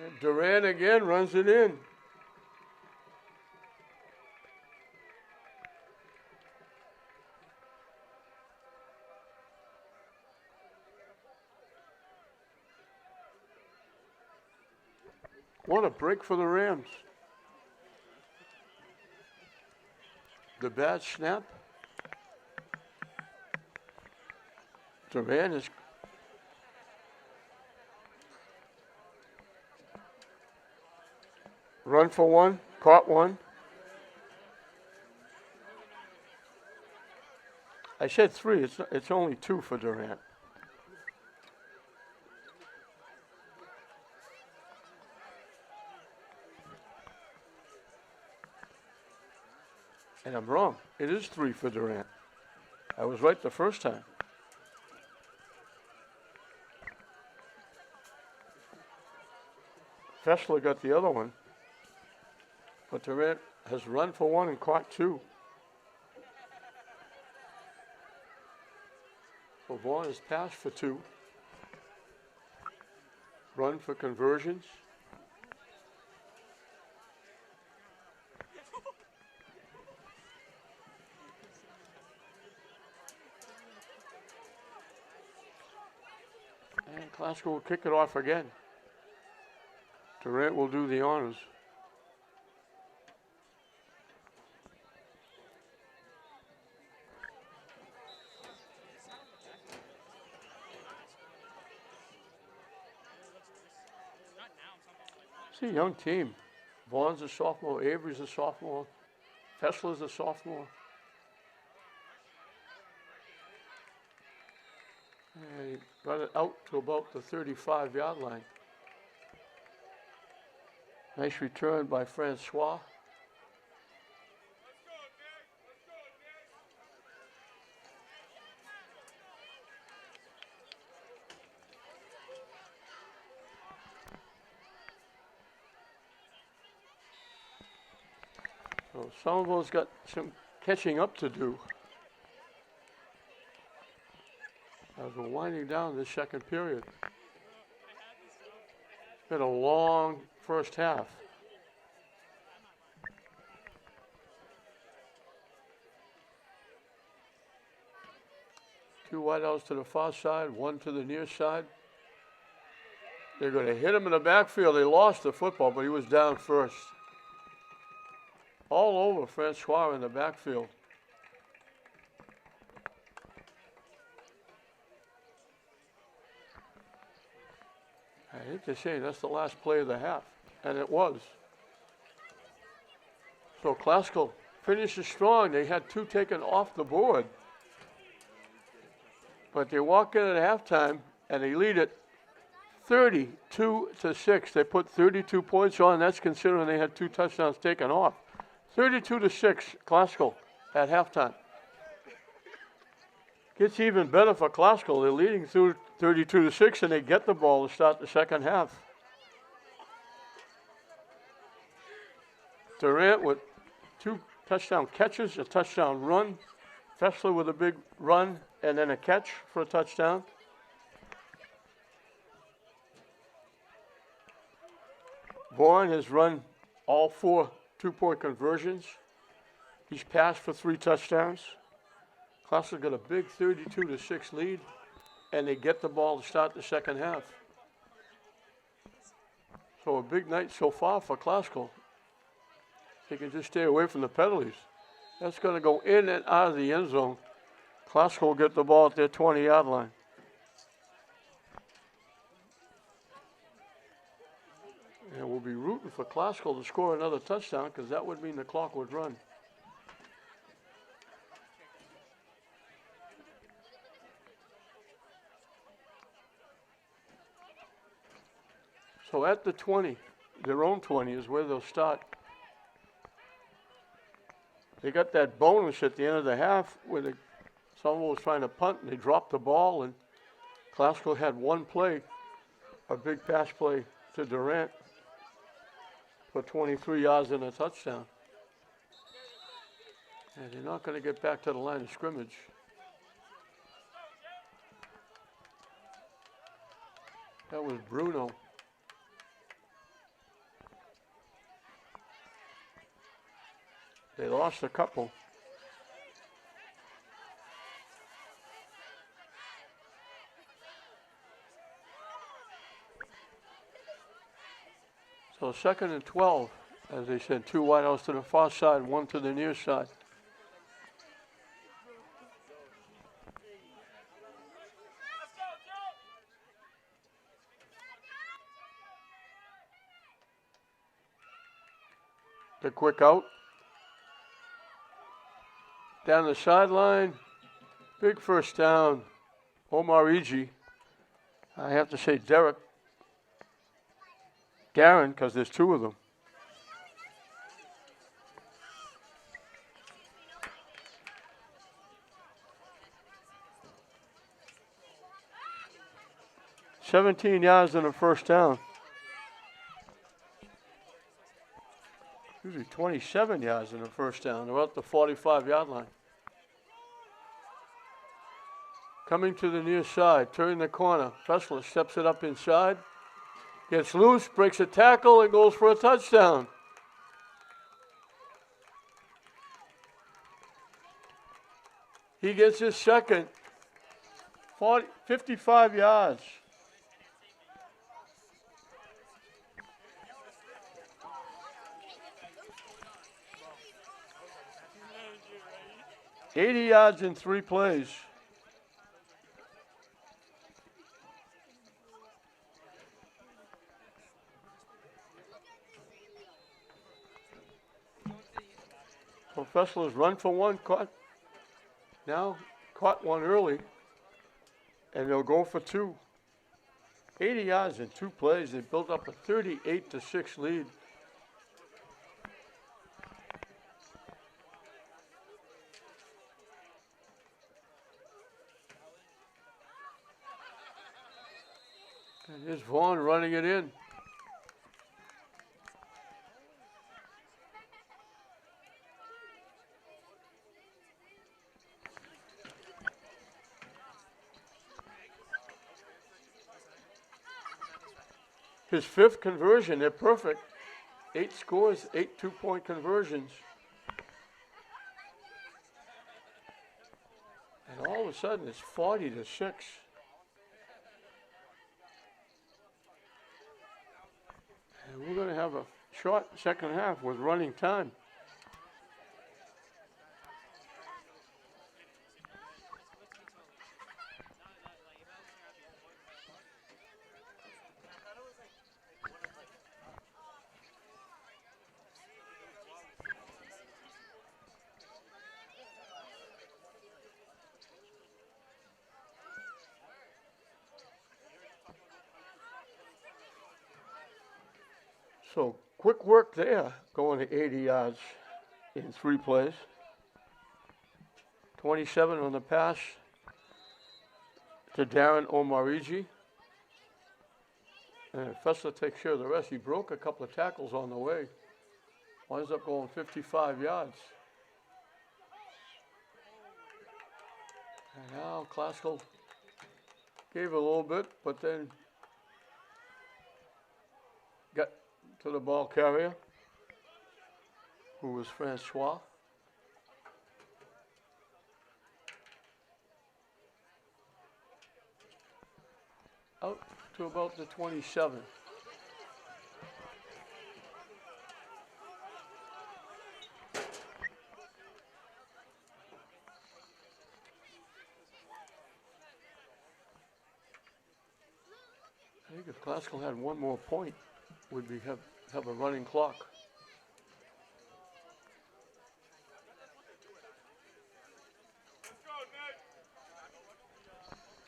And Durant again runs it in. What a break for the Rams. The bad snap. Durant is run for one, caught one. I said 3, it's only 2 for Durant. And I'm wrong. It is 3 for Durant. I was right the first time. Fessler got the other one. But Durant has run for 1 and caught 2. So Vaughn has passed for 2. Run for conversions. And Glasgow will kick it off again. Durant will do the honors. It's a young team. Vaughn's a sophomore, Avery's a sophomore, Fessler's a sophomore. And he got it out to about the 35-yard line. Nice return by Francois. So Somerville's got some catching up to do. As we're winding down this second period. It's been a long first half. Two wideouts to the far side, one to the near side. They're going to hit him in the backfield. They lost the football, but he was down first. All over Francois in the backfield. I hate to say that's the last play of the half, and it was. So Classical finishes strong. They had two taken off the board. But they walk in at halftime, and they lead it 32-6. They put 32 points on. That's considering they had two touchdowns taken off. 32-6, Classical at halftime. Gets even better for Classical. They're leading through 32-6, and they get the ball to start the second half. Durant with two touchdown catches, a touchdown run. Fessler with a big run, and then a catch for a touchdown. Vaughn has run all 4 two-point conversions. He's passed for 3 touchdowns. Classical got a big 32-6 lead, and they get the ball to start the second half. So a big night so far for Classical. They can just stay away from the penalties. That's going to go in and out of the end zone. Classical will get the ball at their 20-yard line. And we'll be rooting for Classical to score another touchdown because that would mean the clock would run. So at the 20, their own 20 is where they'll start. They got that bonus at the end of the half where someone was trying to punt and they dropped the ball, and Classical had one play, a big pass play to Durant for 23 yards and a touchdown. And they're not going to get back to the line of scrimmage. That was Bruno. They lost a couple. So 2nd and 12, as they said, 2 wideouts to the far side, 1 to the near side. The quick out. Down the sideline, big first down. Omar Iji. I have to say Darren, because there's 2 of them. $17 yards in the first down. Usually 27 yards in the first down. They're at the 45-yard line. Coming to the near side, turning the corner. Fessler steps it up inside. Gets loose, breaks a tackle, and goes for a touchdown. He gets his second. 55 yards. $80 yards in 3 plays. So Fessler's run for 1, caught one early, and they'll go for 2. 80 yards in 2 plays. They built up a 38-6 lead. And here's Vaughn running it in. his fifth conversion. They're perfect. 8 scores, 8 two-point conversions. And all of a sudden, it's 40-6. And we're going to have a short second half with running time. So quick work there, going to 80 yards in 3 plays. 27 on the pass to Darren Omarigi. And Fessler takes care of the rest. He broke a couple of tackles on the way. Winds up going 55 yards. And now Classical gave a little bit, but then got to the ball carrier, who was Francois. Out to about the 27. I think if Classical had one more point, would we have a running clock.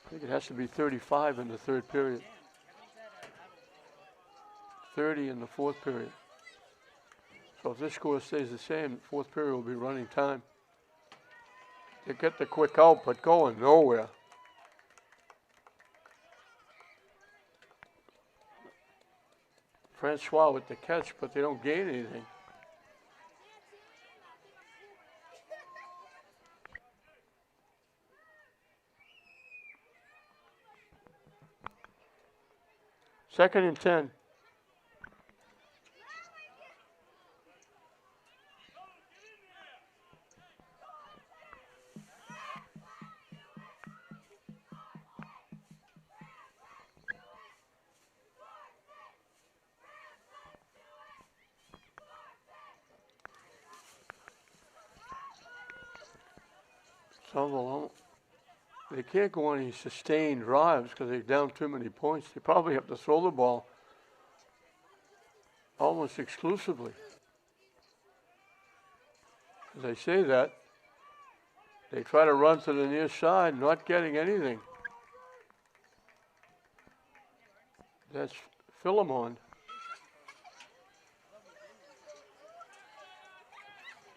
I think it has to be 35 in the third period. 30 in the fourth period. So if this score stays the same, fourth period will be running time. They get the quick out, but going nowhere. Francois with the catch, but they don't gain anything. Second and 10. Somerville, they can't go on any sustained drives because they're down too many points. They probably have to throw the ball almost exclusively. As I say that, they try to run to the near side, not getting anything. That's Philemon.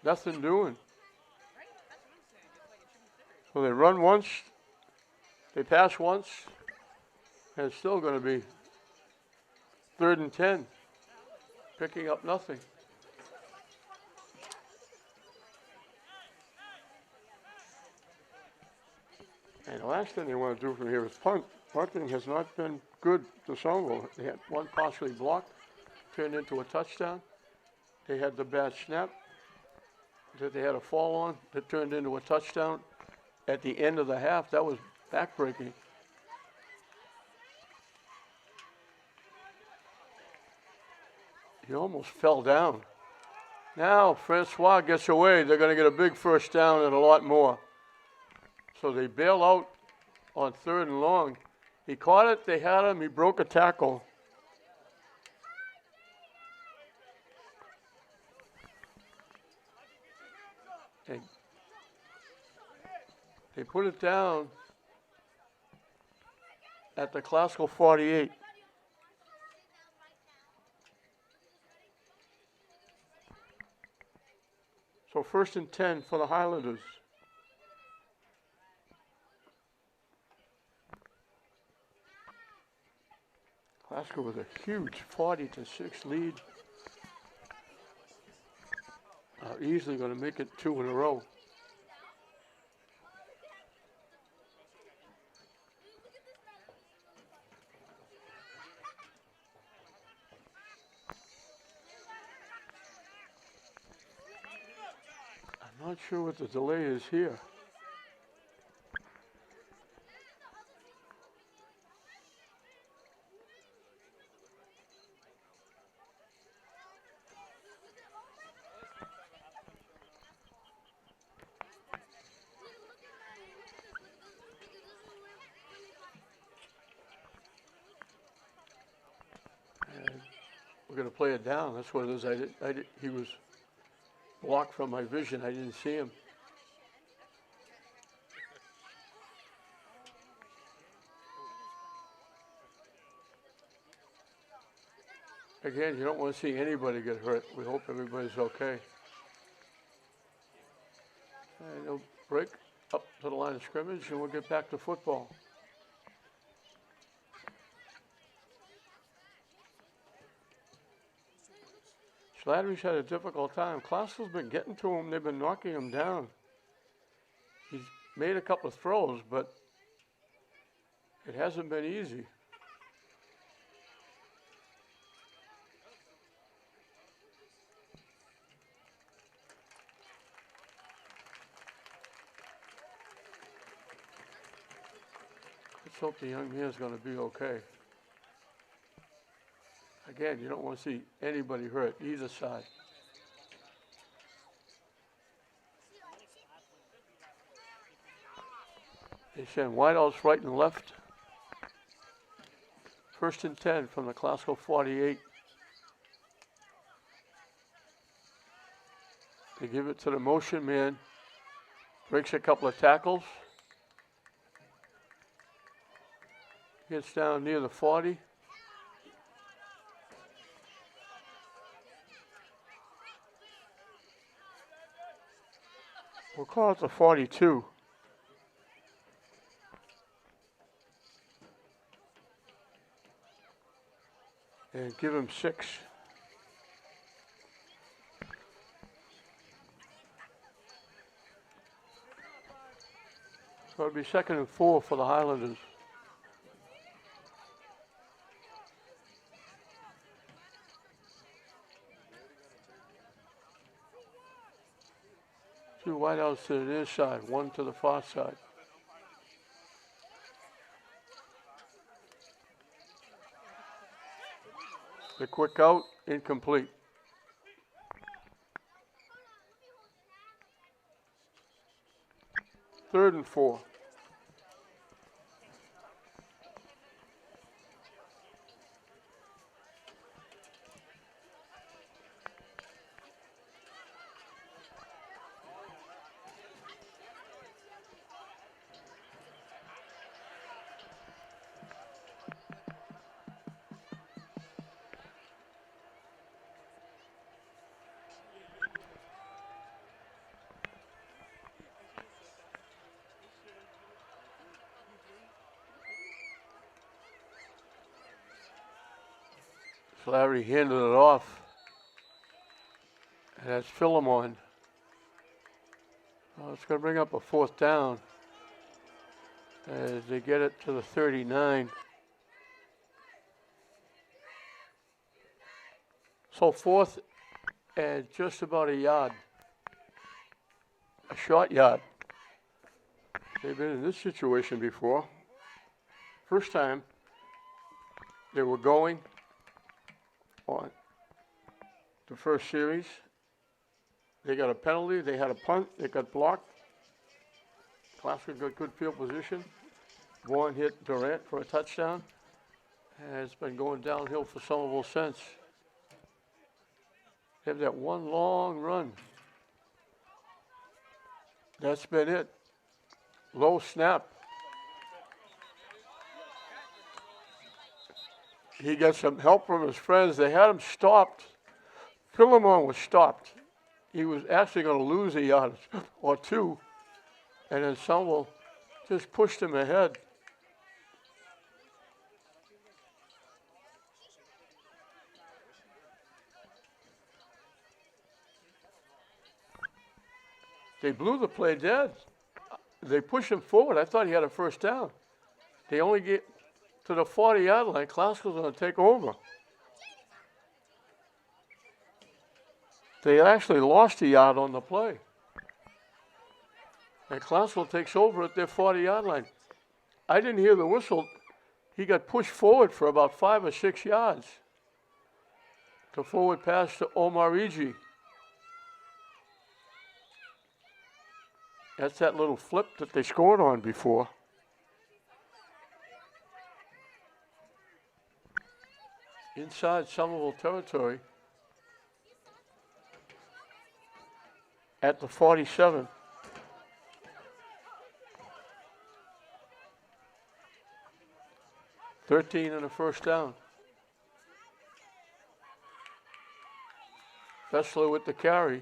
Nothing doing. So they run once, they pass once, and it's still going to be 3rd and 10, picking up nothing. And the last thing they want to do from here is punt. Punting has not been good to Somerville. They had one partially blocked, turned into a touchdown. They had the bad snap that they had a fall on that turned into a touchdown. At the end of the half, that was backbreaking. He almost fell down. Now Francois gets away. They're going to get a big first down and a lot more. So they bail out on 3rd and long. He caught it. They had him. He broke a tackle. And they put it down at the Classical 48. So 1st and 10 for the Highlanders. Classical with a huge 40-6 lead. Easily going to make it 2 in a row. Not sure what the delay is here. And we're going to play it down. That's what it is. He was blocked from my vision. I didn't see him. Again, you don't want to see anybody get hurt. We hope everybody's okay. And they'll break up to the line of scrimmage, and we'll get back to football. Slattery's had a difficult time. Classell's been getting to him. They've been knocking him down. He's made a couple of throws, but it hasn't been easy. Let's hope the young man's going to be okay. Again, you don't want to see anybody hurt, either side. They send wideouts right and left. 1st and 10 from the Classical 48. They give it to the motion man. Breaks a couple of tackles. Gets down near the 40. We'll call it the 42. And give him 6. So it'll be 2nd and 4 for the Highlanders. Two wideouts to the near side, one to the far side. The quick out, incomplete. Third and 4. Larry handed it off. And that's Philemon. Well, it's going to bring up a 4th down as they get it to the 39. So 4th and just about a yard. A short yard. They've been in this situation before. First time they were going on the first series. They got a penalty, they had a punt, they got blocked. Classical got good field position. Vaughan hit Durant for a touchdown. And it's been going downhill for Somerville since. They have that one long run. That's been it. Low snap. He got some help from his friends. They had him stopped. Philemon was stopped. He was actually going to lose a yard or two. And then Somerville just pushed him ahead. They blew the play dead. They pushed him forward. I thought he had a first down. They only get to the 40-yard line. Classical's going to take over. They actually lost a yard on the play. And Classville takes over at their 40-yard line. I didn't hear the whistle. He got pushed forward for about 5 or 6 yards. The forward pass to Omarigi. That's that little flip that they scored on before. Inside Somerville territory at the 47. Thirteen and a first down. Fessler with the carry.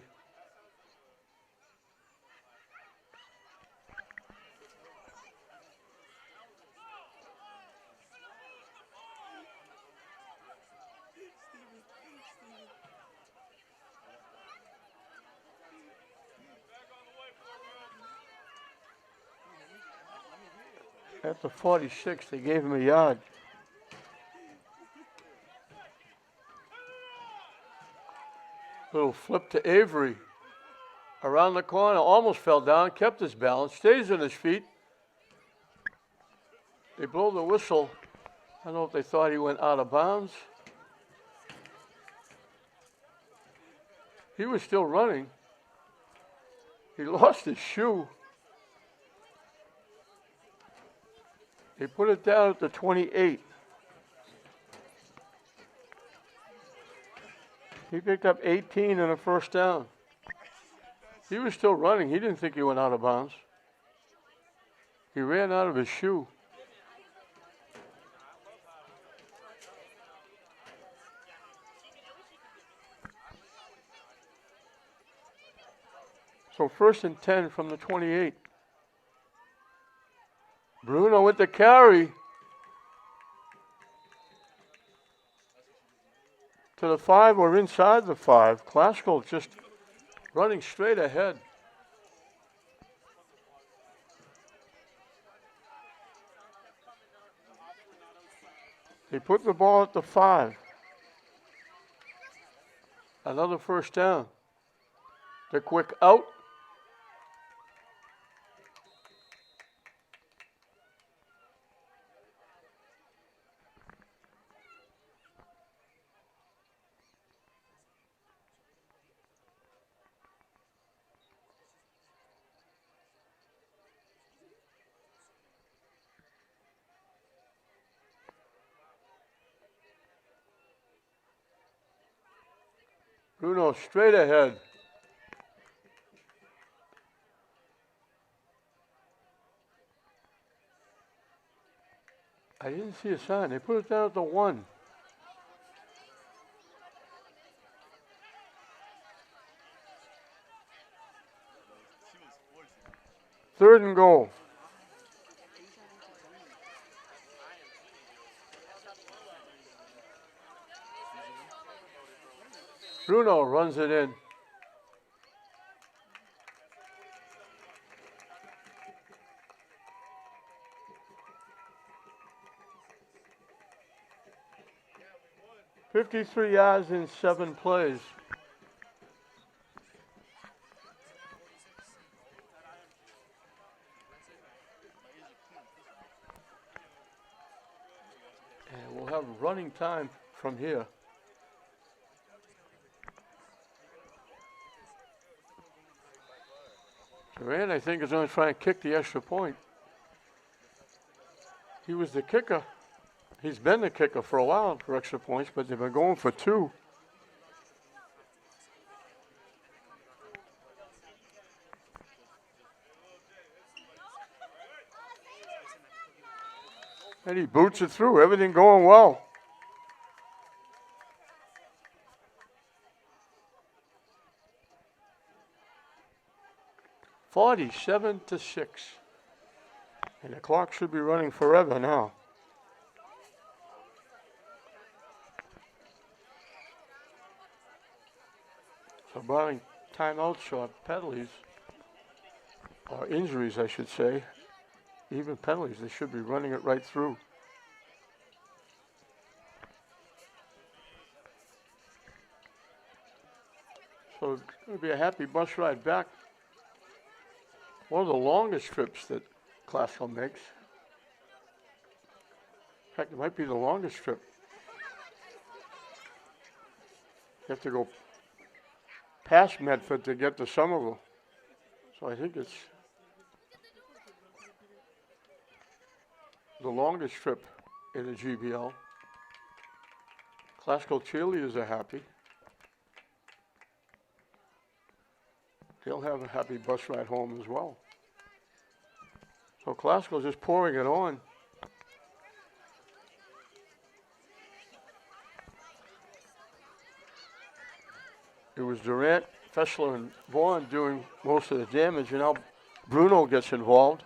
At the 46, they gave him a yard. Little flip to Avery. Around the corner, almost fell down, kept his balance, stays on his feet. They blow the whistle. I don't know if they thought he went out of bounds. He was still running. He lost his shoe. They put it down at the 28. He picked up 18 and a first down. He was still running. He didn't think he went out of bounds. He ran out of his shoe. So 1st and 10 from the 28. Bruno with the carry. To the 5 or inside the 5. Classical just running straight ahead. They put the ball at the 5. Another first down. The quick out. Bruno straight ahead. I didn't see a sign. They put it down at the 1. Third and goal. Bruno runs it in. "53 yards in 7 plays. And we'll have running time from here. Durant, I think, is going to try and kick the extra point. He was the kicker. He's been the kicker for a while for extra points, but they've been going for 2. And he boots it through. Everything going well. "47-6. And the clock should be running forever now. So barring timeouts or penalties, or injuries, I should say, even penalties, they should be running it right through. So it's going to be a happy bus ride back One of the longest trips that Classical makes. In fact, it might be the longest trip. You have to go past Medford to get to Somerville. So I think it's the longest trip in the GBL. Classical cheerleaders are happy. They'll have a happy bus ride home as well. So Classical's just pouring it on. It was Durant, Fessler, and Vaughn doing most of the damage, and now Bruno gets involved.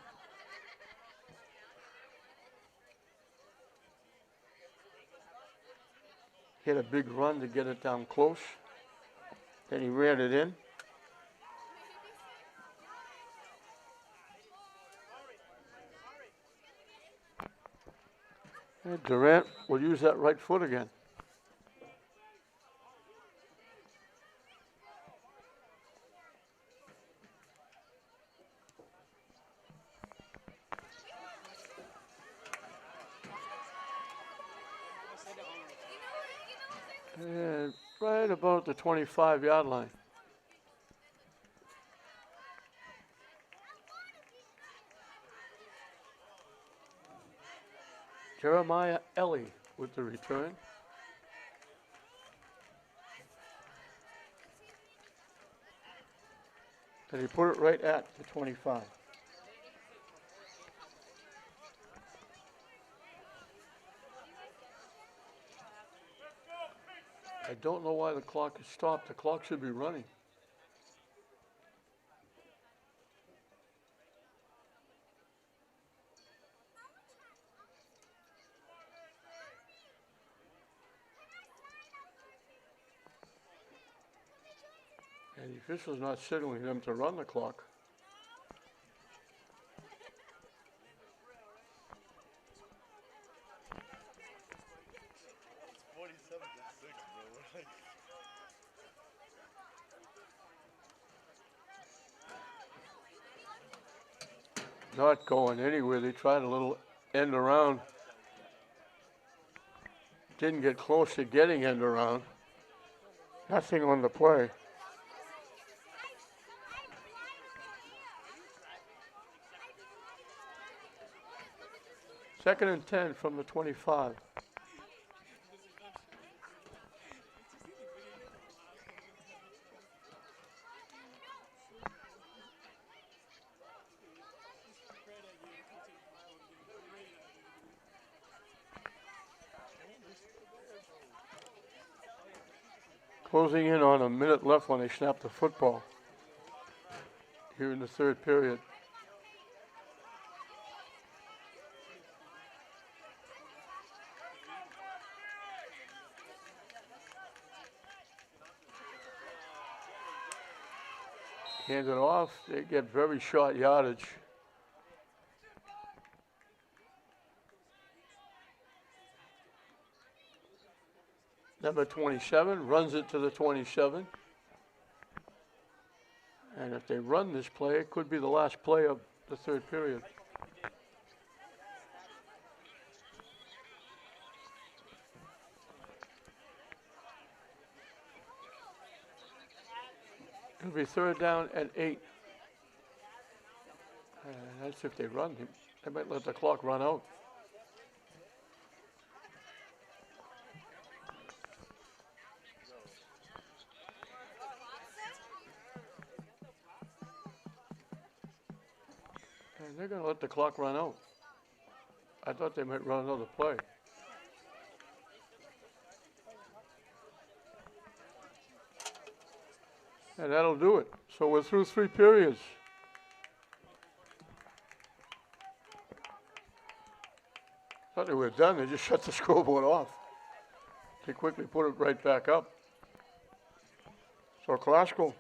He had a big run to get it down close. Then he ran it in. And Durant will use that right foot again. And right about the 25-yard line. Jeremiah Ellie with the return. And he put it right at the 25. I don't know why the clock is stopped. The clock should be running. And the official's not signaling them to run the clock. Not going anywhere. They tried a little end around. Didn't get close to getting end around. Nothing on the play. Second and 10 from the 25. Closing in on a minute left when they snap the football here in the third period. Hand it off. They get very short yardage. Number 27 runs it to the 27. And if they run this play, it could be the last play of the third period. It'll be third down and 8. And that's if they run. They might let the clock run out. And they're going to let the clock run out. I thought they might run another play. And that'll do it. So we're through 3 periods. Thought they were done. They just shut the scoreboard off. They quickly put it right back up. So Classical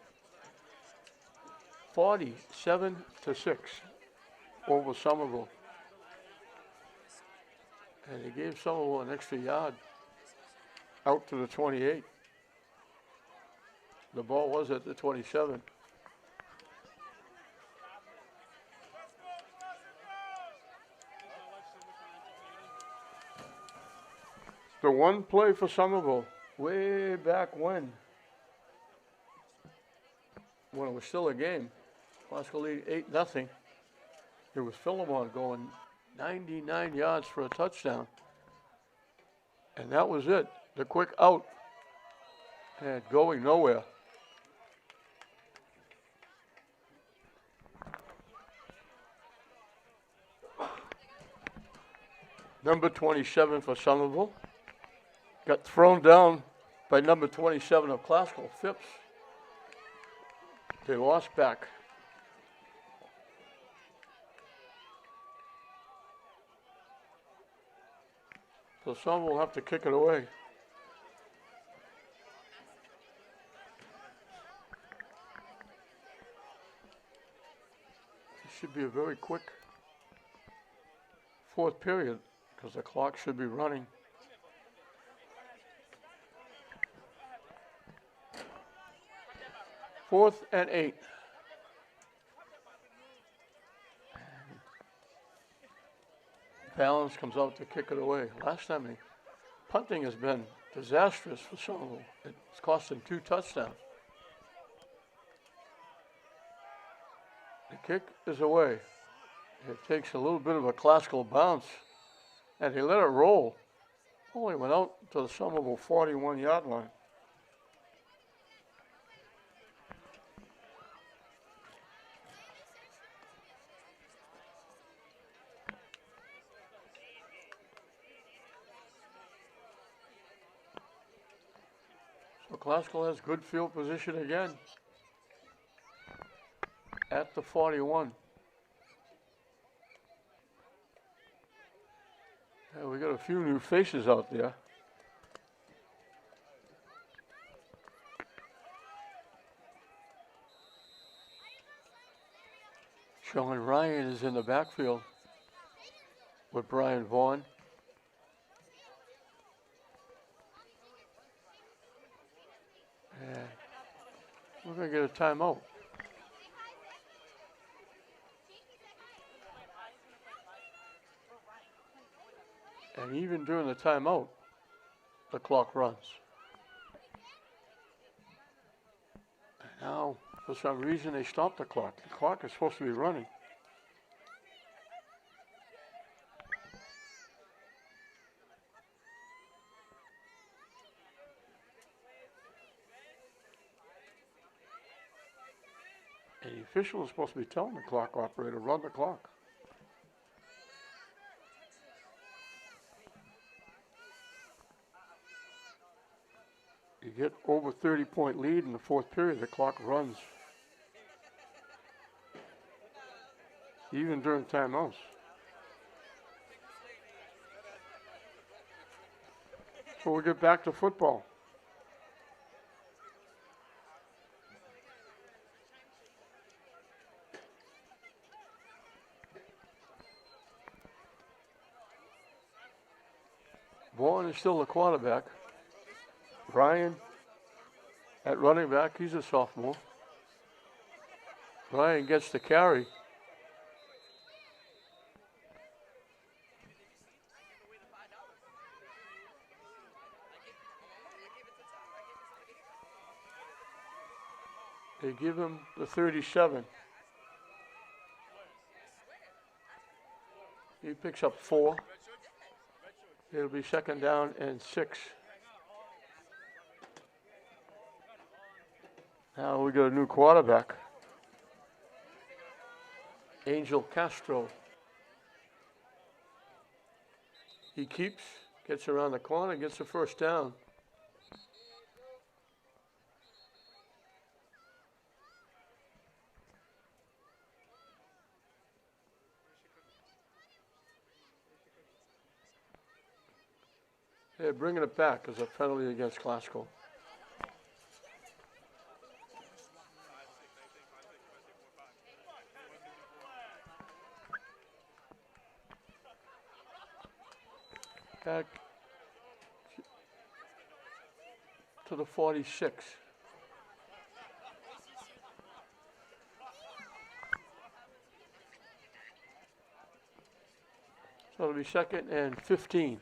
47-6 over Somerville. And they gave Somerville an extra yard out to the 28. The ball was at the 27. the one play for Somerville way back when it was still a game. Classical lead 8-0. It was Philemon going 99 yards for a touchdown. And that was it. The quick out and going nowhere. Number 27 for Somerville. Got thrown down by number 27 of Classical, Phipps. They lost back. So Somerville will have to kick it away. It should be a very quick fourth period because the clock should be running. Fourth and 8. Balance comes out to kick it away. Last time punting has been disastrous for Somerville. It's cost them 2 touchdowns. The kick is away. It takes a little bit of a Classical bounce, and he let it roll. Only went out to the Somerville 41-yard line. So Classical has good field position again at the 41. Yeah, we got a few new faces out there. Sean Ryan is in the backfield with Brian Vaughn. And we're going to get a timeout. And even during the timeout, the clock runs. And now, for some reason, they stopped the clock. The clock is supposed to be running. And the official is supposed to be telling the clock operator, run the clock. You get over 30-point lead in the fourth period, the clock runs. Even during timeouts. So we'll get back to football. Vaughn is still the quarterback. Ryan at running back, he's a sophomore. Ryan gets the carry. They give him the 37. He picks up 4. It'll be second down and 6. Now we got a new quarterback. Angel Castro. He gets around the corner, gets the first down. They're bringing it back as a penalty against Classical. Back to the 46. So it'll be second and 15.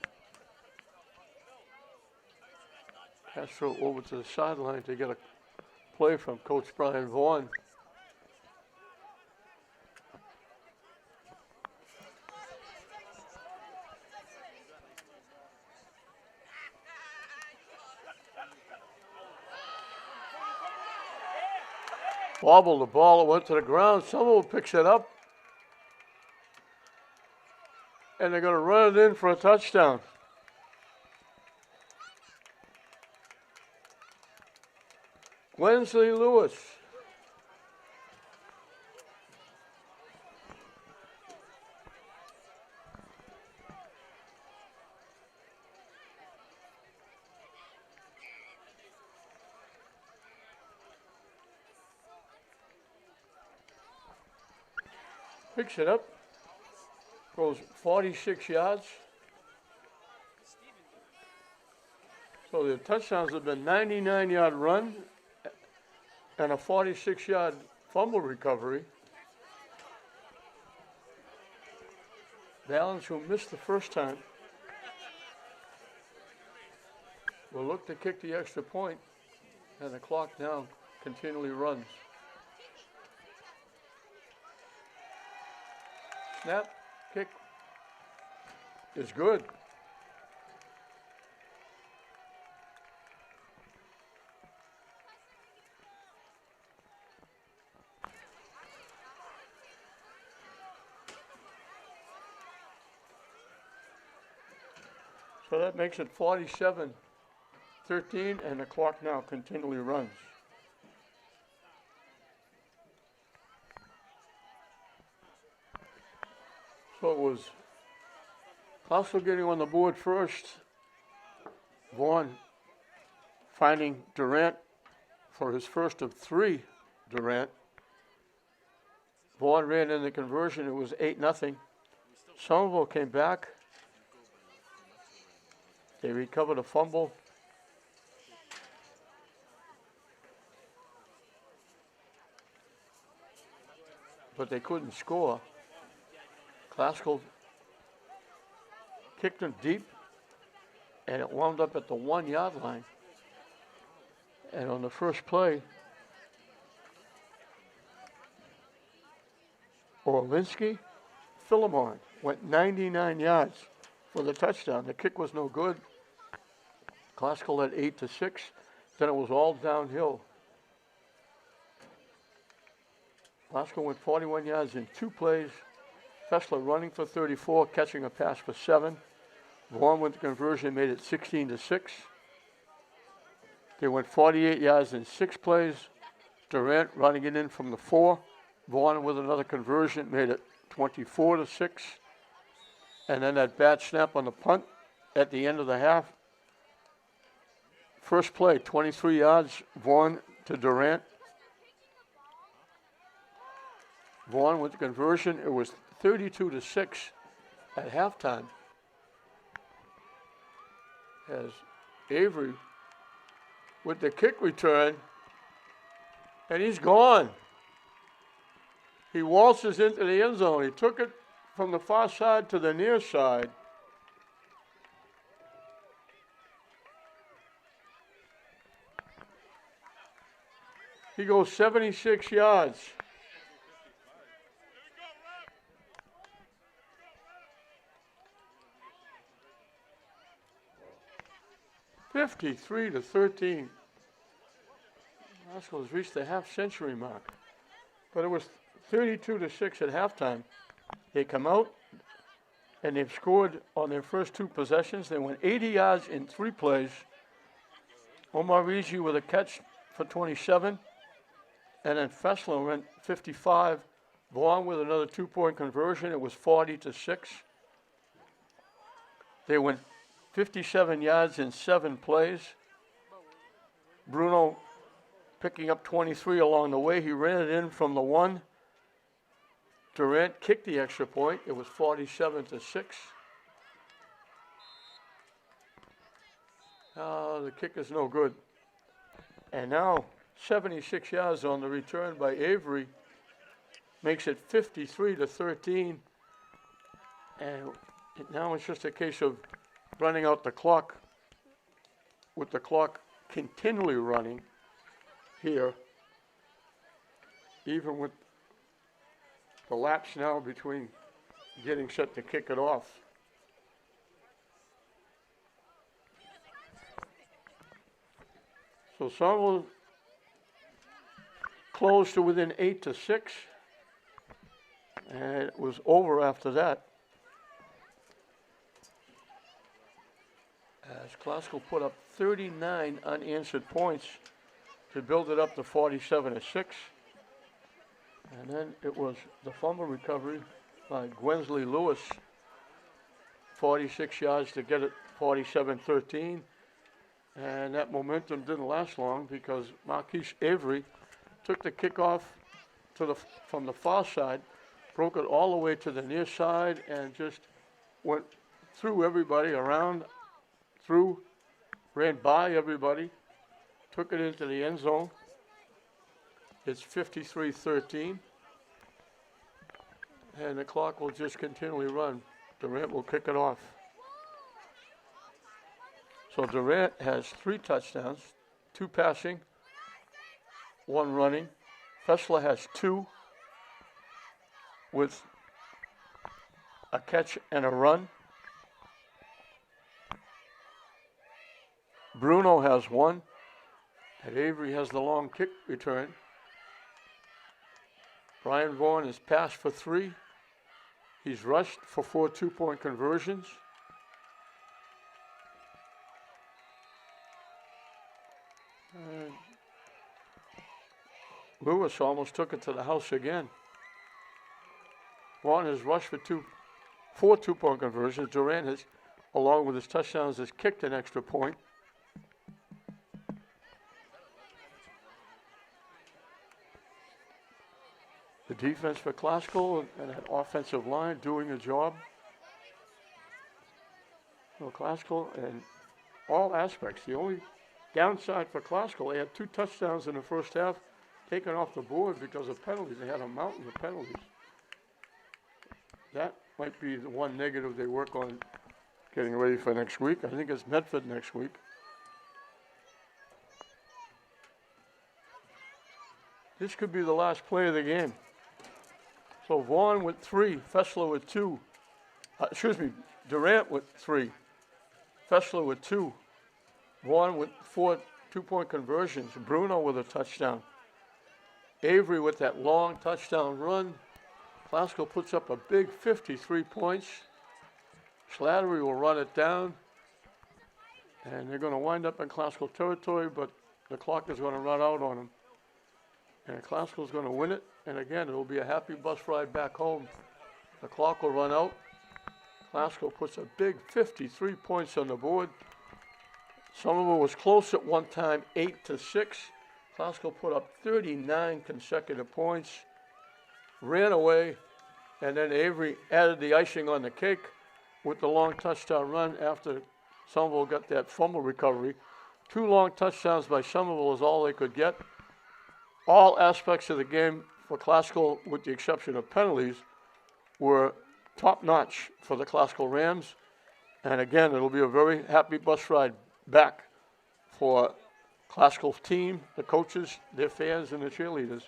Pass throw over to the sideline to get a play from Coach Brian Vaughn. Bobbled the ball, it went to the ground. Somerville picks it up. And they're going to run it in for a touchdown. Gwensley Lewis. Picks it up. Goes 46 yards. So the touchdowns have been 99-yard run and a 46-yard fumble recovery. Valens, who missed the first time, will look to kick the extra point, and the clock now continually runs. Snap, kick is good. So that makes it 47-13, and the clock now continually runs. So it was also getting on the board first. Vaughn finding Durant for his first of three. Durant. Vaughn ran in the conversion. It was 8-0. Somerville came back. They recovered a fumble. But they couldn't score. Classical kicked him deep, and it wound up at the 1-yard line. And on the first play, Orlinsky Philemon went 99 yards for the touchdown. The kick was no good. Classical led 8-6. Then it was all downhill. Classical went 41 yards in 2 plays. Fessler running for 34, catching a pass for 7. Vaughn with the conversion made it 16-6. They went 48 yards in 6 plays. Durant running it in from the 4. Vaughn with another conversion made it 24-6. And then that bad snap on the punt at the end of the half. First play, 23 yards, Vaughn to Durant. Vaughn with the conversion. It was 32-6 at halftime. As Avery with the kick return, and he's gone. He waltzes into the end zone. He took it from the far side to the near side. He goes 76 yards. (53-13). Rascal has reached the half-century mark. But it was 32-6 at halftime. They come out, and they've scored on their first 2 possessions. They went 80 yards in 3 plays. Omar Rigi with a catch for 27. And then Fessler went 55. Vaughn with another 2-point conversion. It was 40-6. They went 57 yards in 7 plays. Bruno picking up 23 along the way. He ran it in from the 1. Durant kicked the extra point. It was 47-6. The kick is no good. And now 76 yards on the return by Avery makes it 53-13. And now it's just a case of running out the clock with the clock continually running here, even with the lapse now between getting set to kick it off. So Somerville closed to within 8-6, and it was over after that. As Classical put up 39 unanswered points to build it up to 47-6. And then it was the fumble recovery by Gwensley Lewis, 46 yards to get it 47-13. And that momentum didn't last long because Marquise Avery took the kickoff from the far side, broke it all the way to the near side, and just went through everybody, around, through, ran by everybody, took it into the end zone. It's 53-13, and the clock will just continually run. Durant will kick it off. So Durant has 3 touchdowns, 2 passing, 1 running. Fessler has 2 with a catch and a run. Bruno has 1, and Avery has the long kick return. Brian Vaughan has passed for 3. He's rushed for 4 two-point conversions. And Lewis almost took it to the house again. Vaughan has rushed for 4 two-point conversions. Durant has, along with his touchdowns, has kicked an extra point. The defense for Classical and that offensive line doing a job. So Classical in all aspects. The only downside for Classical, they had 2 touchdowns in the first half taken off the board because of penalties. They had a mountain of penalties. That might be the one negative they work on getting ready for next week. I think it's Medford next week. This could be the last play of the game. So Vaughan with 3, Fessler with 2. Durant with 3, Fessler with 2. Vaughan with 4 two-point conversions. Bruno with a touchdown. Avery with that long touchdown run. Classical puts up a big 53 points. Slattery will run it down. And they're going to wind up in Classical territory, but the clock is going to run out on them. And Classical is going to win it. And again, it will be a happy bus ride back home. The clock will run out. Classical puts a big 53 points on the board. Somerville was close at one time, 8-6. Classical put up 39 consecutive points, ran away, and then Avery added the icing on the cake with the long touchdown run after Somerville got that fumble recovery. 2 long touchdowns by Somerville is all they could get. All aspects of the game for Classical, with the exception of penalties, were top-notch for the Classical Rams. And again, it'll be a very happy bus ride back for Classical's team, the coaches, their fans, and the cheerleaders,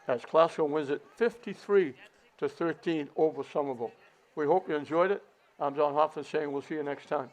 as Classical wins it 53-13 over Somerville. We hope you enjoyed it. I'm John Hoffman saying we'll see you next time.